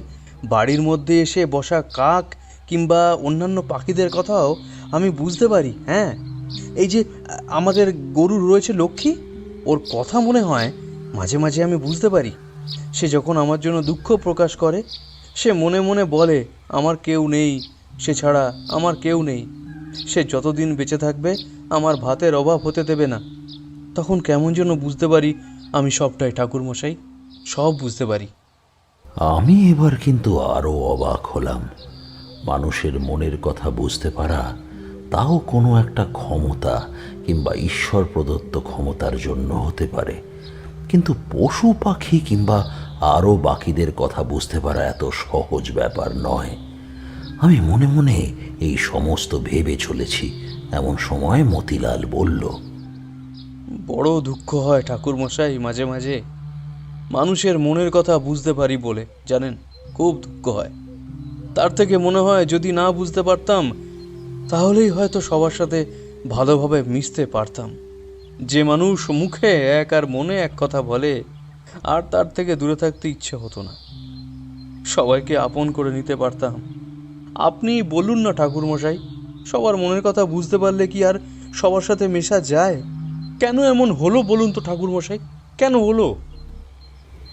বাড়ির মধ্যে এসে বসা কাক কিংবা অন্যান্য পাখিদের কথাও আমি বুঝতে পারি। হ্যাঁ, এই যে আমাদের গরু রয়েছে লক্ষ্মী, ওর কথা মনে হয় মাঝে মাঝে আমি বুঝতে পারি। সে যখন আমার জন্য দুঃখ প্রকাশ করে, সে মনে মনে বলে আমার কেউ নেই, সে ছাড়া আমার কেউ নেই, সে যতদিন বেঁচে থাকবে আমার ভাতের অভাব হতে দেবে না। তখন কেমন যেন বুঝতে পারি আমি সবটাই ঠাকুরমশাই, সব বুঝতে পারি। আমি এবার কিন্তু আরো অবাক হলাম। মানুষের মনের কথা বুঝতে পারা তাও কোনো একটা ক্ষমতা কিংবা ঈশ্বর প্রদত্ত ক্ষমতার জন্য হতে পারে, কিন্তু পশু পাখি কিংবা আরও বাকিদের কথা বুঝতে পারা এত সহজ ব্যাপার নয়। আমি মনে মনে এই সমস্ত ভেবে চলেছি, এমন সময় মতিলাল বলল, বড় দুঃখ হয় ঠাকুরমশাই, মাঝে মাঝে মানুষের মনের কথা বুঝতে পারি বলে, জানেন, খুব দুঃখ হয়। তার থেকে মনে হয় যদি না বুঝতে পারতাম তাহলেই হয়তো সবার সাথে ভালোভাবে মিশতে পারতাম। যে মানুষ মুখে এক আর মনে এক কথা বলে, আর তার থেকে দূরে থাকতে ইচ্ছে হতো না, সবাইকে আপন করে নিতে পারতাম। আপনি বলুন না ঠাকুরমশাই, সবার মনের কথা বুঝতে পারলে কি আর সবার সাথে মেশা যায়? কেন এমন হলো বলুন তো ঠাকুরমশাই, কেন হলো?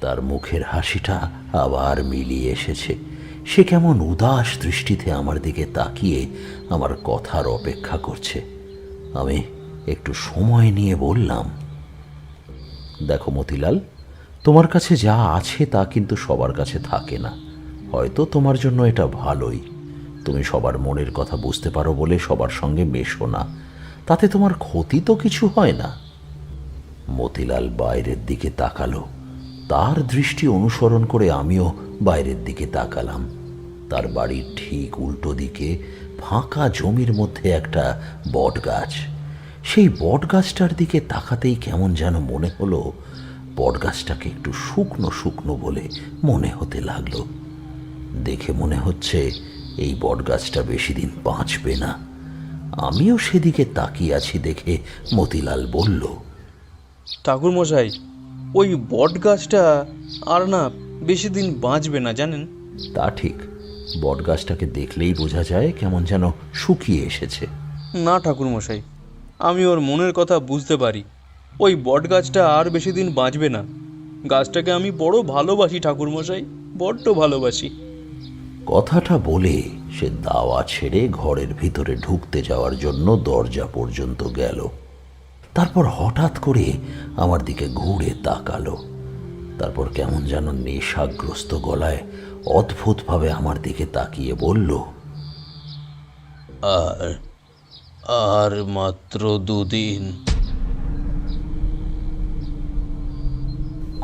তার মুখের হাসিটা আবার মিলিয়ে এসেছে। সে কেমন উদাস দৃষ্টিতে আমার দিকে তাকিয়ে আমার কথার অপেক্ষা করছে। আমি একটু সময় নিয়ে বললাম, দেখো মতিলাল, তোমার কাছে যা আছে তা কিন্তু সবার কাছে থাকে না। হয়তো তোমার জন্য এটা ভালোই। তুমি সবার মনের কথা বুঝতে পারো বলে সবার সঙ্গে মেশো না, তাতে তোমার ক্ষতি তো কিছু হয় না। মতিলাল বাইরের দিকে তাকালো। তার দৃষ্টি অনুসরণ করে আমিও বাইরের দিকে তাকালাম। তার বাড়ির ঠিক উল্টো দিকে ফাঁকা জমির মধ্যে একটা বট গাছ। সেই বট গাছটার দিকে তাকাতেই কেমন যেন মনে হলো বট গাছটাকে একটু শুকনো শুকনো বলে মনে হতে লাগলো। দেখে মনে হচ্ছে এই বট গাছটা বেশি দিন বাঁচবে না। আমিও সেদিকে তাকিয়ে আছি দেখে মতিলাল বলল, ঠাকুরমশাই, ওই বট গাছটা আর না বেশি দিন বাঁচবে না জানেন। তা ঠিক, বট গাছটাকে দেখলেই বোঝা যায় কেমন যেন শুকিয়ে এসেছে। না ঠাকুরমশাই, আমি ওর মনের কথা বুঝতে পারি। ওই বট গাছটা আর বেশি দিন বাঁচবে না। গাছটাকে আমি বড় ভালোবাসি ঠাকুরমশাই, বড্ড ভালোবাসি। কথাটা বলে সে দাওয়া ছেড়ে ঘরের ভিতরে ঢুকতে যাওয়ার জন্য দরজা পর্যন্ত গেল। তারপর হঠাৎ করে আমার দিকে ঘুরে তাকালো। তারপর কেমন যেন নেশাগ্রস্ত গলায় অদ্ভুতভাবে আমার দিকে তাকিয়ে বলল, আর আর মাত্র 2 দিন।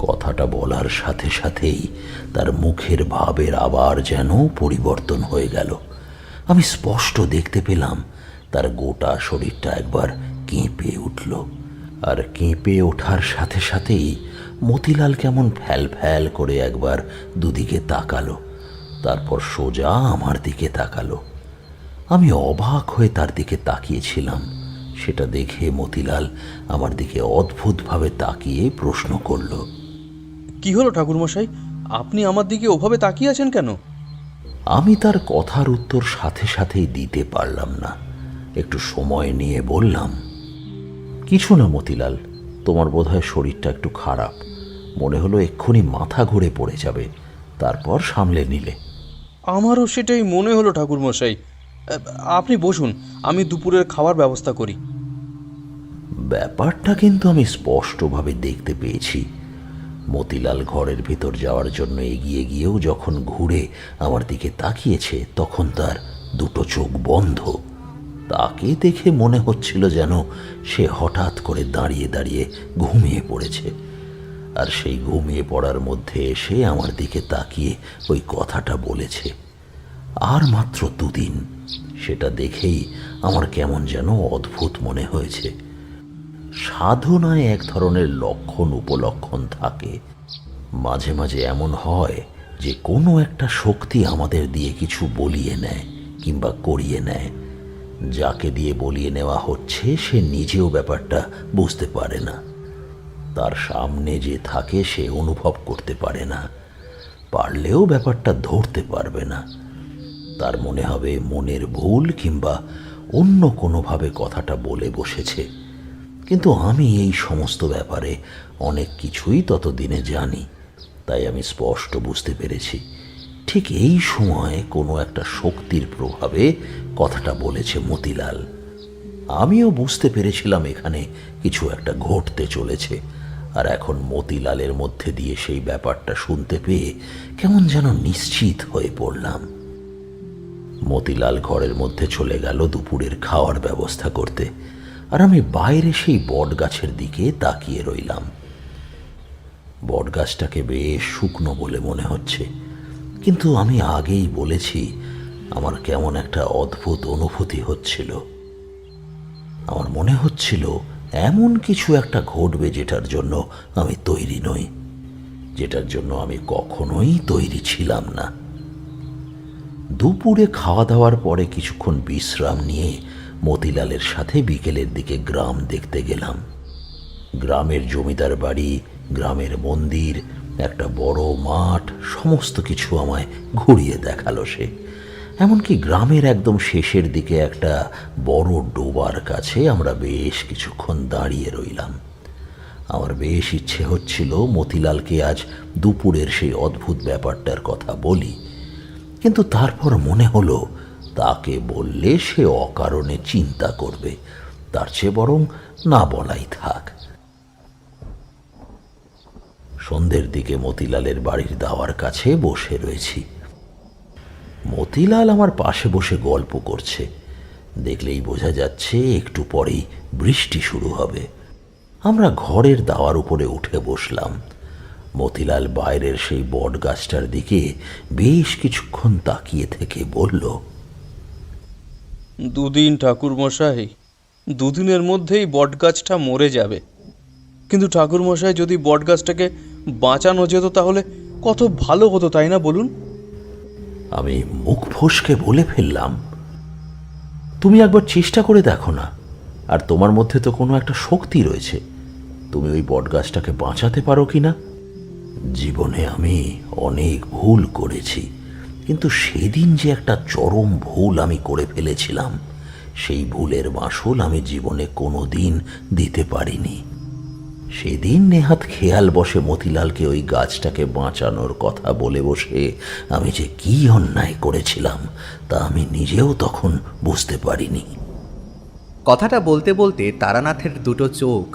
কথাটা বলার সাথে সাথেই তার মুখের ভাবের আবার যেন পরিবর্তন হয়ে গেল। আমি স্পষ্ট দেখতে পেলাম তার গোটা শরীরটা একবার কেঁপে উঠল। আর কেঁপে ওঠার সাথে সাথেই মতিলাল কেমন ফ্যাল ফ্যাল করে একবার দুদিকে তাকালো, তারপর সোজা আমার দিকে তাকালো। আমি অবাক হয়ে তার দিকে তাকিয়েছিলাম। সেটা দেখে মতিলাল আমার দিকে অদ্ভুতভাবে তাকিয়ে প্রশ্ন করল, কি হলো ঠাকুরমশাই, আপনি আমার দিকে ওভাবে তাকিয়ে আছেন কেন? আমি তার কথার উত্তর সাথে সাথেই দিতে পারলাম না। একটু সময় নিয়ে বললাম, কিছু না মতিলাল, তোমার বোধহয় শরীরটা একটু খারাপ। মনে হলো এক্ষুনি মাথা ঘুরে পড়ে যাবে, তারপর সামলে নিলে। আমারও সেটাই মনে হলো ঠাকুরমশাই। আপনি বসুন, আমি দুপুরের খাওয়ার ব্যবস্থা করি। ব্যাপারটা কিন্তু আমি স্পষ্টভাবে দেখতে পেয়েছি। মতিলাল ঘরের ভিতর যাওয়ার জন্য এগিয়ে গিয়েও যখন ঘুরে আমার দিকে তাকিয়েছে তখন তার দুটো চোখ বন্ধ। তাকে দেখে মনে হচ্ছিল যেন সে হঠাৎ করে দাঁড়িয়ে দাঁড়িয়ে ঘুমিয়ে পড়েছে। আর সেই ঘুমিয়ে পড়ার মধ্যে এসে আমার দিকে তাকিয়ে ওই কথাটা বলেছে, আর মাত্র 2 দিন। সেটা দেখেই আমার কেমন যেন অদ্ভুত মনে হয়েছে। সাধনায় এক ধরনের লক্ষণ উপলক্ষণ থাকে। মাঝে মাঝে এমন হয় যে কোনো একটা শক্তি আমাদের দিয়ে কিছু বলিয়ে নেয় কিংবা করিয়ে নেয়। যাকে দিয়ে বলিয়ে নেওয়া হচ্ছে সে নিজেও ব্যাপারটা বুঝতে পারে না। তার সামনে যে থাকে সে অনুভব করতে পারে না, পারলেও ব্যাপারটা ধরতে পারবে না। তার মনে হবে মনের ভুল কিংবা অন্য কোনোভাবে কথাটা বলে বসেছে। কিন্তু আমি এই সমস্ত ব্যাপারে অনেক কিছুই ততদিনে জানি, তাই আমি স্পষ্ট বুঝতে পেরেছি ঠিক এই সময় কোনো একটা শক্তির প্রভাবে কথাটা বলেছে মতিলাল। আমিও বুঝতে পেরেছিলাম এখানে কিছু একটা ঘটতে চলেছে। আর এখন মতিলালের মধ্যে দিয়ে সেই ব্যাপারটা শুনতে পেয়ে কেমন যেন নিশ্চিত হয়ে পড়লাম। মতিলাল ঘরের মধ্যে চলে গেল দুপুরের খাওয়ার ব্যবস্থা করতে, আর আমি বাইরে সেই বট গাছের দিকে তাকিয়ে রইলাম। বট গাছটাকে বেশ শুকনো বলে মনে হচ্ছে, কিন্তু আমি আগেই বলেছি আমার কেমন একটা অদ্ভুত অনুভূতি হচ্ছিল। আমার মনে হচ্ছিল এমন কিছু একটা ঘটবে যেটার জন্য আমি তৈরি নই, যেটার জন্য আমি কখনোই তৈরি ছিলাম না। দুপুরে খাওয়া দাওয়ার পরে কিছুক্ষণ বিশ্রাম নিয়ে মতিলালের সাথে বিকেলের দিকে গ্রাম দেখতে গেলাম। গ্রামের জমিদার বাড়ি, গ্রামের মন্দির, একটা বড় মাঠ, সমস্ত কিছু আমায় ঘুরিয়ে দেখালো সে। এমনকি গ্রামের একদম শেষের দিকে একটা বড় ডোবার কাছে আমরা বেশ কিছুক্ষণ দাঁড়িয়ে রইলাম। আমার বেশ ইচ্ছে হচ্ছিল মতিলালকে আজ দুপুরের সেই অদ্ভুত ব্যাপারটার কথা বলি, কিন্তু তারপর মনে হলো তাকে বললে সে অকারণে চিন্তা করবে, তার চেয়ে বরং না বলাই থাক। সন্ধ্যের দিকে মতিলালের বাড়ির দাওয়ার কাছে বসে রয়েছি। মতিলাল আমার পাশে বসে গল্প করছে। দেখলেই বোঝা যাচ্ছে একটু পরেই বৃষ্টি শুরু হবে। আমরা ঘরের দাওয়ার উপরে উঠে বসলাম। মতিলাল বাইরের সেই বট গাছটার দিকে বেশ কিছুক্ষণ তাকিয়ে থেকে বলল, দুদিন ঠাকুরমশাই, দুদিনের মধ্যেই বটগাছটা মরে যাবে। কিন্তু ঠাকুরমশাই, যদি বটগাছটাকে বাঁচানো যেত তাহলে কত ভালো হতো, তাই না বলুন? আমি মুখ ফসকে বলে ফেললাম, তুমি একবার চেষ্টা করে দেখো না। আর তোমার মধ্যে তো কোনো একটা শক্তি রয়েছে, তুমি ওই বটগাছটাকে বাঁচাতে পারো কি না? জীবনে আমি অনেক ভুল করেছি, কিন্তু সেদিন যে একটা চরম ভুল আমি করে ফেলেছিলাম, সেই ভুলের মাসুল আমি জীবনে কোনো দিন দিতে পারিনি। সেদিন নেহাত খেয়াল বসে মতিলালকে ওই গাছটাকে বাঁচানোর কথা বলে বসে আমি যে কি অন্যায় করেছিলাম তা আমি নিজেও তখন বুঝতে পারিনি। কথাটা বলতে বলতে তারানাথের দুটো চোখ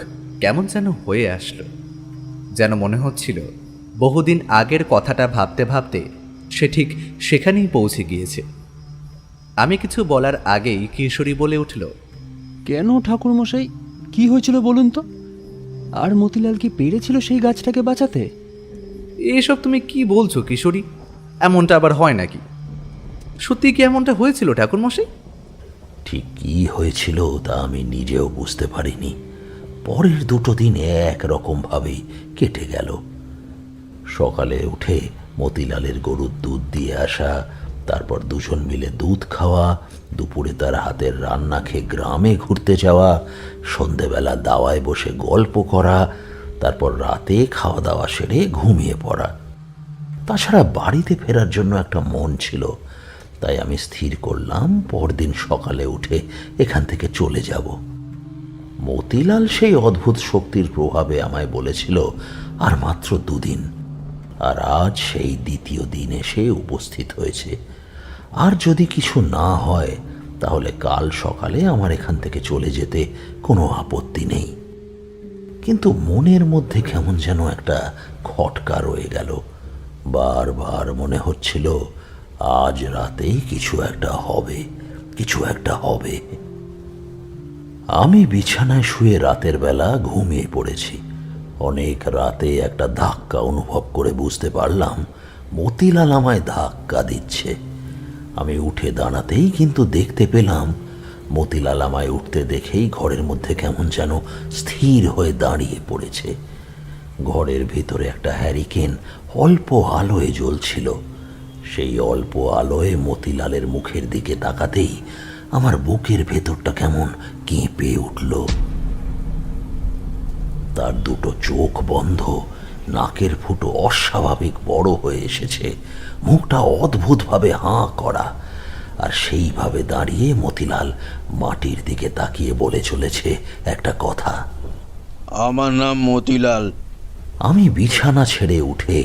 কেমন যেন হয়ে আসলো, যেন মনে হচ্ছিল বহুদিন আগের কথাটা ভাবতে ভাবতে সে ঠিক সেখানেই পৌঁছে গিয়েছে। আমি কিছু বলার আগেই কিশোরী বলে উঠল, কেন ঠাকুরমশাই, কি হয়েছিল বলুন তো? আর মতিলাল কি পেরেছিল সেই গাছটাকে বাঁচাতে? এসব তুমি কি বলছো কিশোরী? এমনটা আবার হয় নাকি? সত্যি কি এমনটা হয়েছিল ঠাকুরমশাই? ঠিক কি হয়েছিল তা আমি নিজেও বুঝতে পারিনি। পরের দুটো দিন একরকমভাবেই কেটে গেল। সকালে উঠে মতিলালের গরুর দুধ দিয়ে আসা, তারপর দুজন মিলে দুধ খাওয়া, দুপুরে তার হাতের রান্না খেয়ে গ্রামে ঘুরতে যাওয়া, সন্ধেবেলা দাওয়ায় বসে গল্প করা, তারপর রাতে খাওয়া দাওয়া সেরে ঘুমিয়ে পড়া। তাছাড়া বাড়িতে ফেরার জন্য একটা মন ছিল, তাই আমি স্থির করলাম পরদিন সকালে উঠে এখান থেকে চলে যাব। মতিলাল সেই অদ্ভুত শক্তির প্রভাবে আমায় বলেছিল আর মাত্র দুদিন, আর আজ সেই দ্বিতীয় দিন এসে উপস্থিত হয়েছে। আর যদি কিছু না হয় তাহলে কাল সকালে আমার এখান থেকে চলে যেতে কোনো আপত্তি নেই। কিন্তু মনের মধ্যে কেমন যেন একটা খটকা রয়ে গেল। বারবার মনে হচ্ছিল আজ রাতেই কিছু একটা হবে, কিছু একটা হবে। আমি বিছানায় শুয়ে রাতের বেলা ঘুমিয়ে পড়েছি। অনেক রাতে একটা ধাক্কা অনুভব করে বুঝতে পারলাম মতিলাল আমায় ধাক্কা দিচ্ছে। আমি উঠে দাঁড়াতেই কিন্তু দেখতে পেলাম মতিলাল আমায় উঠতে দেখেই ঘরের মধ্যে কেমন যেন স্থির হয়ে দাঁড়িয়ে পড়েছে। ঘরের ভিতরে একটা হ্যারিকেন অল্প আলোয় জ্বলছিল। সেই অল্প আলোয় মতিলালের মুখের দিকে তাকাতেই আমার বুকের ভেতরটা কেমন কেঁপে উঠল। তার দুটো চোখ বন্ধ, নাকের ফুটো অস্বাভাবিক বড় হয়ে এসেছে, মুখটা অদ্ভুতভাবে হাঁ করা, আর সেইভাবে দাঁড়িয়ে মতিলাল মাটির দিকে তাকিয়ে বলে চলেছে একটা কথা, আমার নাম মতিলাল। আমি বিছানা ছেড়ে উঠে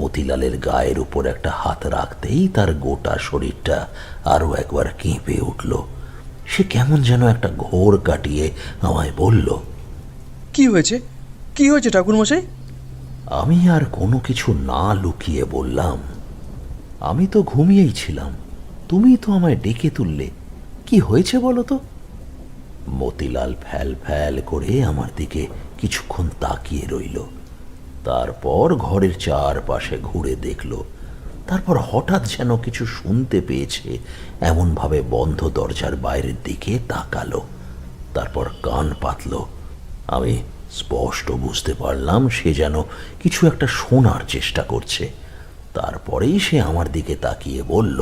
মতিলালের গায়ের উপর একটা হাত রাখতেই তার গোটা শরীরটা আরো একবার কেঁপে উঠল। সে কেমন যেন একটা ঘোর কাটিয়ে আমায় বলল, কি হয়েছে, কি হয়েছে ঠাকুরমশাই? আমি আর কোনো কিছু না লুকিয়ে বললাম, আমি তো ঘুমিয়েই ছিলাম, তুমি তো আমায় ডেকে তুললে, কি হয়েছে বলো তো? মতিলাল ফ্যাল ফ্যাল করে আমার দিকে কিছুক্ষণ তাকিয়ে রইল, তারপর ঘরের চারপাশে ঘুরে দেখল, তারপর হঠাৎ যেন কিছু শুনতে পেয়েছে এমনভাবে বন্ধ দরজার বাইরের দিকে তাকালো, তারপর কান পাতল। আমি স্পষ্ট বুঝতে পারলাম সে যেন কিছু একটা শোনার চেষ্টা করছে। তারপরেই সে আমার দিকে তাকিয়ে বলল,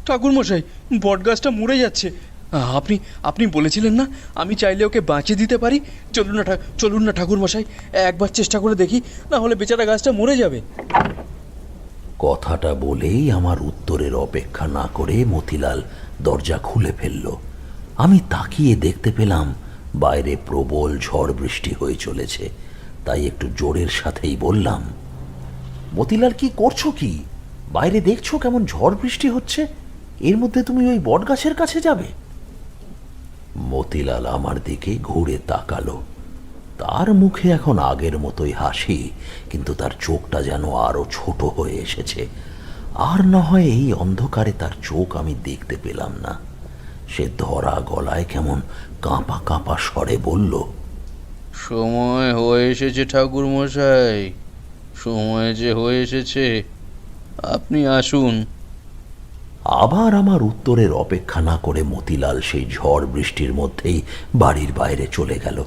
ঠাকুরমশাই, বটগাছটা মরে যাচ্ছে। আপনি আপনি বলেছিলেন না আমি চাইলে ওকে বাঁচিয়ে দিতে পারি? চলুন না ঠাকুরমশাই, একবার চেষ্টা করে দেখি, না হলে বেচারা গাছটা মরে যাবে। কথাটা বলেই আমার উত্তরের অপেক্ষা না করে মতিলাল দরজা খুলে ফেলল। আমি তাকিয়ে দেখতে পেলাম বাইরে প্রবল ঝড় বৃষ্টি হয়ে চলেছে। তাই একটু জোরের সাথেই বললাম, মতিলাল, কি করছো কি? বাইরে দেখছো কেমন ঝড় বৃষ্টি হচ্ছে, এর মধ্যে তুমি ওই বটগাছের কাছে যাবে? মতিলাল আমার দিকে ঘুরে তাকালো। তার মুখে এখন আগের মতোই হাসি, কিন্তু তার চোখটা যেন আরো ছোট হয়ে এসেছে। আর না হয় এই অন্ধকারে তার চোখ আমি দেখতে পেলাম না। সে ধরা গলায় কেমন কাঁপা কাঁপা স্বরে বলল, সময় হয়ে এসেছে ঠাকুর মশাই, সময় যে হয়ে এসেছে, আপনি আসুন। আবার আমার উত্তরের অপেক্ষা না করে মতিলাল সেই ঝড় বৃষ্টির মধ্যেই বাড়ির বাইরে চলে গেল।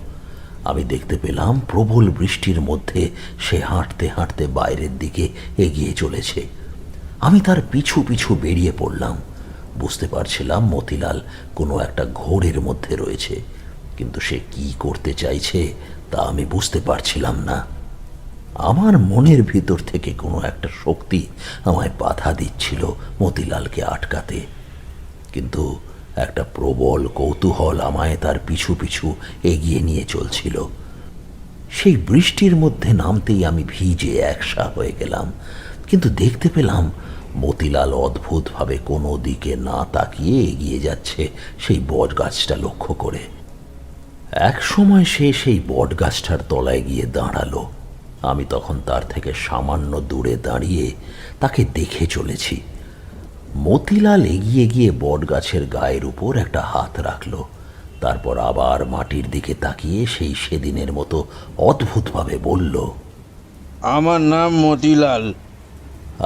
আমি দেখতে পেলাম প্রবল বৃষ্টির মধ্যে সে হাঁটতে হাঁটতে বাইরের দিকে এগিয়ে চলেছে। আমি তার পিছু পিছু বেরিয়ে পড়লাম। বুঝতে পারছিলাম মতিলাল কোনো একটা ঘোরের মধ্যে রয়েছে, কিন্তু সে কি করতে চাইছে তা আমি বুঝতে পারছিলাম না। আমার মনের ভিতর থেকে কোনো একটা শক্তি আমায় বাধা দিচ্ছিল মতিলালকে আটকাতে, কিন্তু একটা প্রবল কৌতূহল আমায় তার পিছু পিছু এগিয়ে নিয়ে চলছিল। সেই বৃষ্টির মধ্যে নামতেই আমি ভিজে একসা হয়ে গেলাম, কিন্তু দেখতে পেলাম মতিলাল অদ্ভুতভাবে কোনো দিকে না তাকিয়ে এগিয়ে যাচ্ছে সেই বটগাছটা লক্ষ্য করে। এক সময় সে সেই বটগাছটার তলায় গিয়ে দাঁড়ালো। আমি তখন তার থেকে সামান্য দূরে দাঁড়িয়ে তাকে দেখে চলেছি। মতিলাল এগিয়ে গিয়ে বটগাছের গায়ের উপর একটা হাত রাখল, তারপর আবার মাটির দিকে তাকিয়ে সেই সেদিনের মতো অদ্ভুতভাবে বলল, আমার নাম মতিলাল।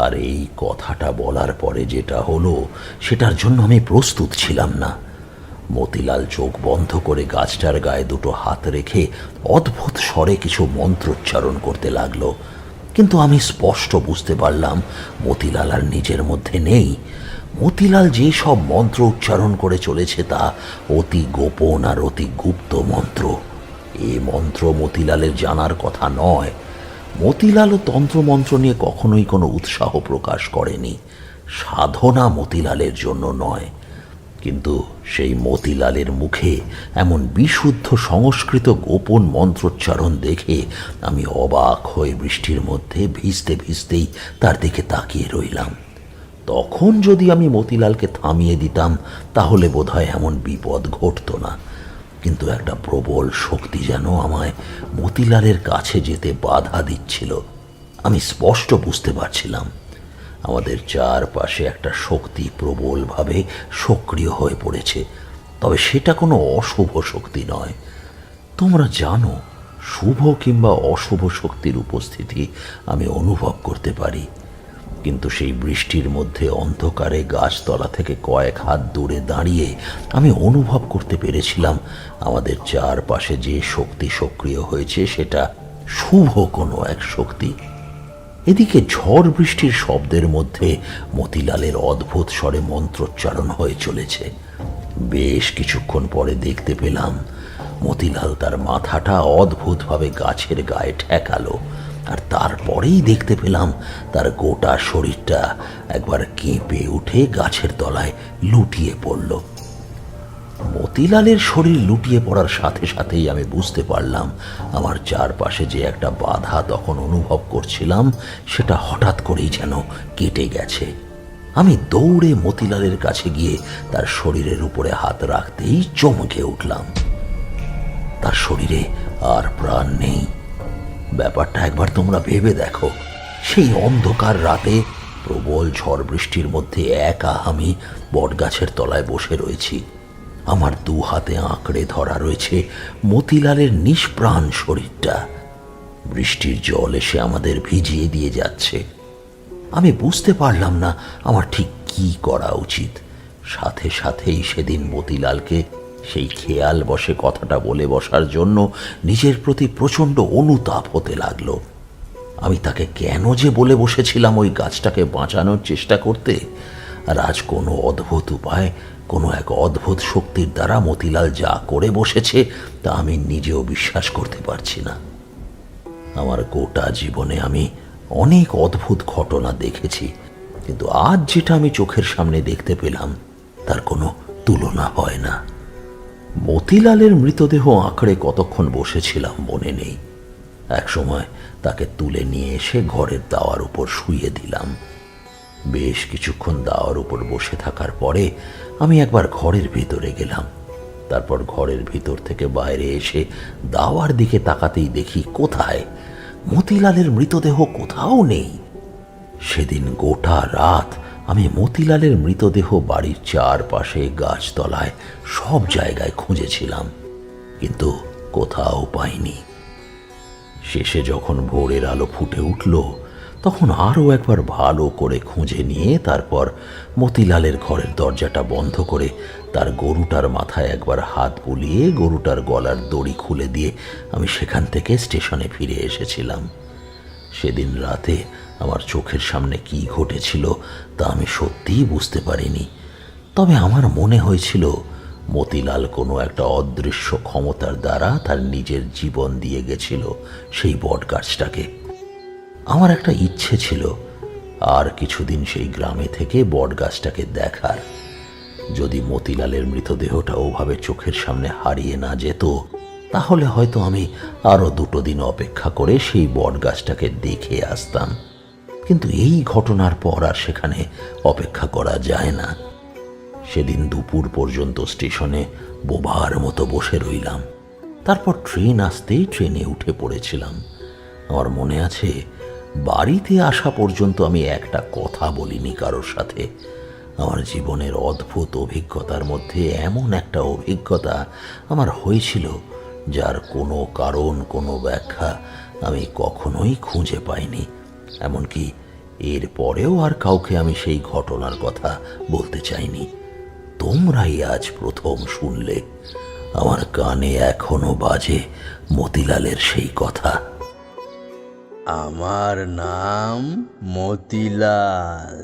আর এই কথাটা বলার পরে যেটা হলো সেটার জন্য আমি প্রস্তুত ছিলাম না। মতিলাল চোখ বন্ধ করে গাছটার গায়ে দুটো হাত রেখে অদ্ভুত স্বরে কিছু মন্ত্রোচ্চারণ করতে লাগলো, কিন্তু আমি স্পষ্ট বুঝতে পারলাম মতিলাল আর নিজের মধ্যে নেই। মতিলাল যে সব মন্ত্র উচ্চারণ করে চলেছে তা অতি গোপন আর অতি গুপ্ত মন্ত্র। এ মন্ত্র মতিলালের জানার কথা নয়। মতিলালও তন্ত্রমন্ত্র নিয়ে কখনোই কোনো উৎসাহ প্রকাশ করেনি। সাধনা মতিলালের জন্য নয়। কিন্তু সেই মতিলালের মুখে এমন বিশুদ্ধ সংস্কৃত গোপন মন্ত্রোচ্চারণ দেখে আমি অবাক হয়ে বৃষ্টির মধ্যে ভিজতে ভিজতেই তার দিকে তাকিয়ে রইলাম। তখন যদি আমি মতিলালকে থামিয়ে দিতাম তাহলে বোধহয় এমন বিপদ ঘটত না, কিন্তু একটা প্রবল শক্তি যেন আমায় মতিলালের কাছে যেতে বাধা দিচ্ছিল। আমি স্পষ্ট বুঝতে পারছিলাম আমাদের চারপাশে একটা শক্তি প্রবলভাবে সক্রিয় হয়ে পড়েছে, তবে সেটা কোনো অশুভ শক্তি নয়। তোমরা জানো, শুভ কিংবা অশুভ শক্তির উপস্থিতি আমি অনুভব করতে পারি, কিন্তু সেই বৃষ্টির মধ্যে অন্ধকারে গাছতলা থেকে কয়েক হাত দূরে দাঁড়িয়ে আমি অনুভব করতে পেরেছিলাম আমাদের চারপাশে যে শক্তি সক্রিয় হয়েছে সেটা শুভ কোনো এক শক্তি। এদিকে ঝড় বৃষ্টির শব্দের মধ্যে মতিলালের অদ্ভুত স্বরে মন্ত্রোচ্চারণ হয়ে চলেছে। বেশ কিছুক্ষণ পরে দেখতে পেলাম মতিলাল তার মাথাটা অদ্ভুতভাবে গাছের গায়ে ঠেকালো, আর তারপরেই দেখতে পেলাম তার গোটা শরীরটা একবার কেঁপে উঠে গাছের তলায় লুটিয়ে পড়ল। মতিলালের শরীর লুটিয়ে পড়ার সাথে সাথেই আমি বুঝতে পারলাম আমার চারপাশে যে একটা বাধা তখন অনুভব করছিলাম সেটা হঠাৎ করেই যেন কেটে গেছে। আমি দৌড়ে মতিলালের কাছে গিয়ে তার শরীরের উপরে হাত রাখতেই চমকে উঠলাম। তার শরীরে আর প্রাণ নেই। ব্যাপারটা একবার তোমরা ভেবে দেখো, সেই অন্ধকার রাতে প্রবল ঝড় বৃষ্টির মধ্যে একা আমি বটগাছের তলায় বসে রয়েছি। আমার দু হাতে আঁকড়ে ধরা রয়েছে মতিলালের নিষ্প্রাণ শরীরটা। বৃষ্টির জল এসে আমাদের ভিজিয়ে দিয়ে যাচ্ছে। আমি বুঝতে পারলাম না আমার ঠিক কি করা উচিত। সাথে সাথেই সেদিন মতিলালকে সেই খেয়াল বসে কথাটা বলে বসার জন্য নিজের প্রতি প্রচণ্ড অনুতাপ হতে লাগলো। আমি তাকে কেন যে বলে বসেছিলাম ওই গাছটাকে বাঁচানোর চেষ্টা করতে, আর আজ কোনো অদ্ভুত উপায়, কোনো এক অদ্ভুত শক্তির দ্বারা মতিলাল যা করে বসেছে তা আমি নিজেও বিশ্বাস করতে পারছি না। আমার গোটা জীবনে আমি অনেক অদ্ভুত ঘটনা দেখেছি, কিন্তু আজ যেটা আমি চোখের সামনে দেখতে পেলাম তার কোনো তুলনা হয় না। মতিলালের মৃতদেহ আঁকড়ে কতক্ষণ বসেছিলাম মনে নেই। একসময় তাকে তুলে নিয়ে এসে ঘরের দাওয়ার উপর শুইয়ে দিলাম। বেশ কিছুক্ষণ দাওয়ার উপর বসে থাকার পরে আমি একবার ঘরের ভিতরে গেলাম। তারপর ঘরের ভিতর থেকে বাইরে এসে দাওয়ার দিকে তাকাতেই দেখি কোথায় মতিলালের মৃতদেহ কোথাও নেই। সেদিন গোটা রাত আমি মতিলালের মৃতদেহ বাড়ির চারপাশে, গাছতলায়, সব জায়গায় খুঁজেছিলাম, কিন্তু কোথাও পাইনি। শেষে যখন ভোরের আলো ফুটে উঠল, তখন আরও একবার ভালো করে খুঁজে নিয়ে তারপর মতিলালের ঘরের দরজাটা বন্ধ করে তার গরুটার মাথায় একবার হাত বুলিয়ে গরুটার গলার দড়ি খুলে দিয়ে আমি সেখান থেকে স্টেশনে ফিরে এসেছিলাম। সেদিন রাতে আমার চোখের সামনে কি ঘটেছিল তা আমি সত্যিই বুঝতে পারিনি, তবে আমার মনে হয়েছিল মতিলাল কোনো একটা অদৃশ্য ক্ষমতার দ্বারা তার নিজের জীবন দিয়ে গেছিল সেই বটগাছটাকে। আমার একটা ইচ্ছে ছিল আর কিছুদিন সেই গ্রামে থেকে বটগাছটাকে দেখার। যদি মতিলালের মৃতদেহটা ওভাবে চোখের সামনে হারিয়ে না যেত, তাহলে হয়তো আমি আরও 2 দিন অপেক্ষা করে সেই বটগাছটাকে দেখে আসতাম। কিন্তু এই ঘটনার পর আর সেখানে অপেক্ষা করা যায় না। সেদিন দুপুর পর্যন্ত স্টেশনে বোবার মতো বসে রইলাম। তারপর ট্রেন আসতেই ট্রেনে উঠে পড়েছিলাম। আমার মনে আছে, বাড়িতে আসা পর্যন্ত আমি একটা কথা বলিনি কারোর সাথে। আমার জীবনের অদ্ভুত অভিজ্ঞতার মধ্যে এমন একটা অভিজ্ঞতা আমার হয়েছিল যার কোনো কারণ, কোনো ব্যাখ্যা আমি কখনোই খুঁজে পাইনি। এমনকি এর পরেও আর কাউকে আমি সেই ঘটনার কথা বলতে চাইনি। তোমরাই আজ প্রথম শুনলে। আমার কানে এখনো বাজে মতিলালের সেই কথা। আমার নাম মতিলাল।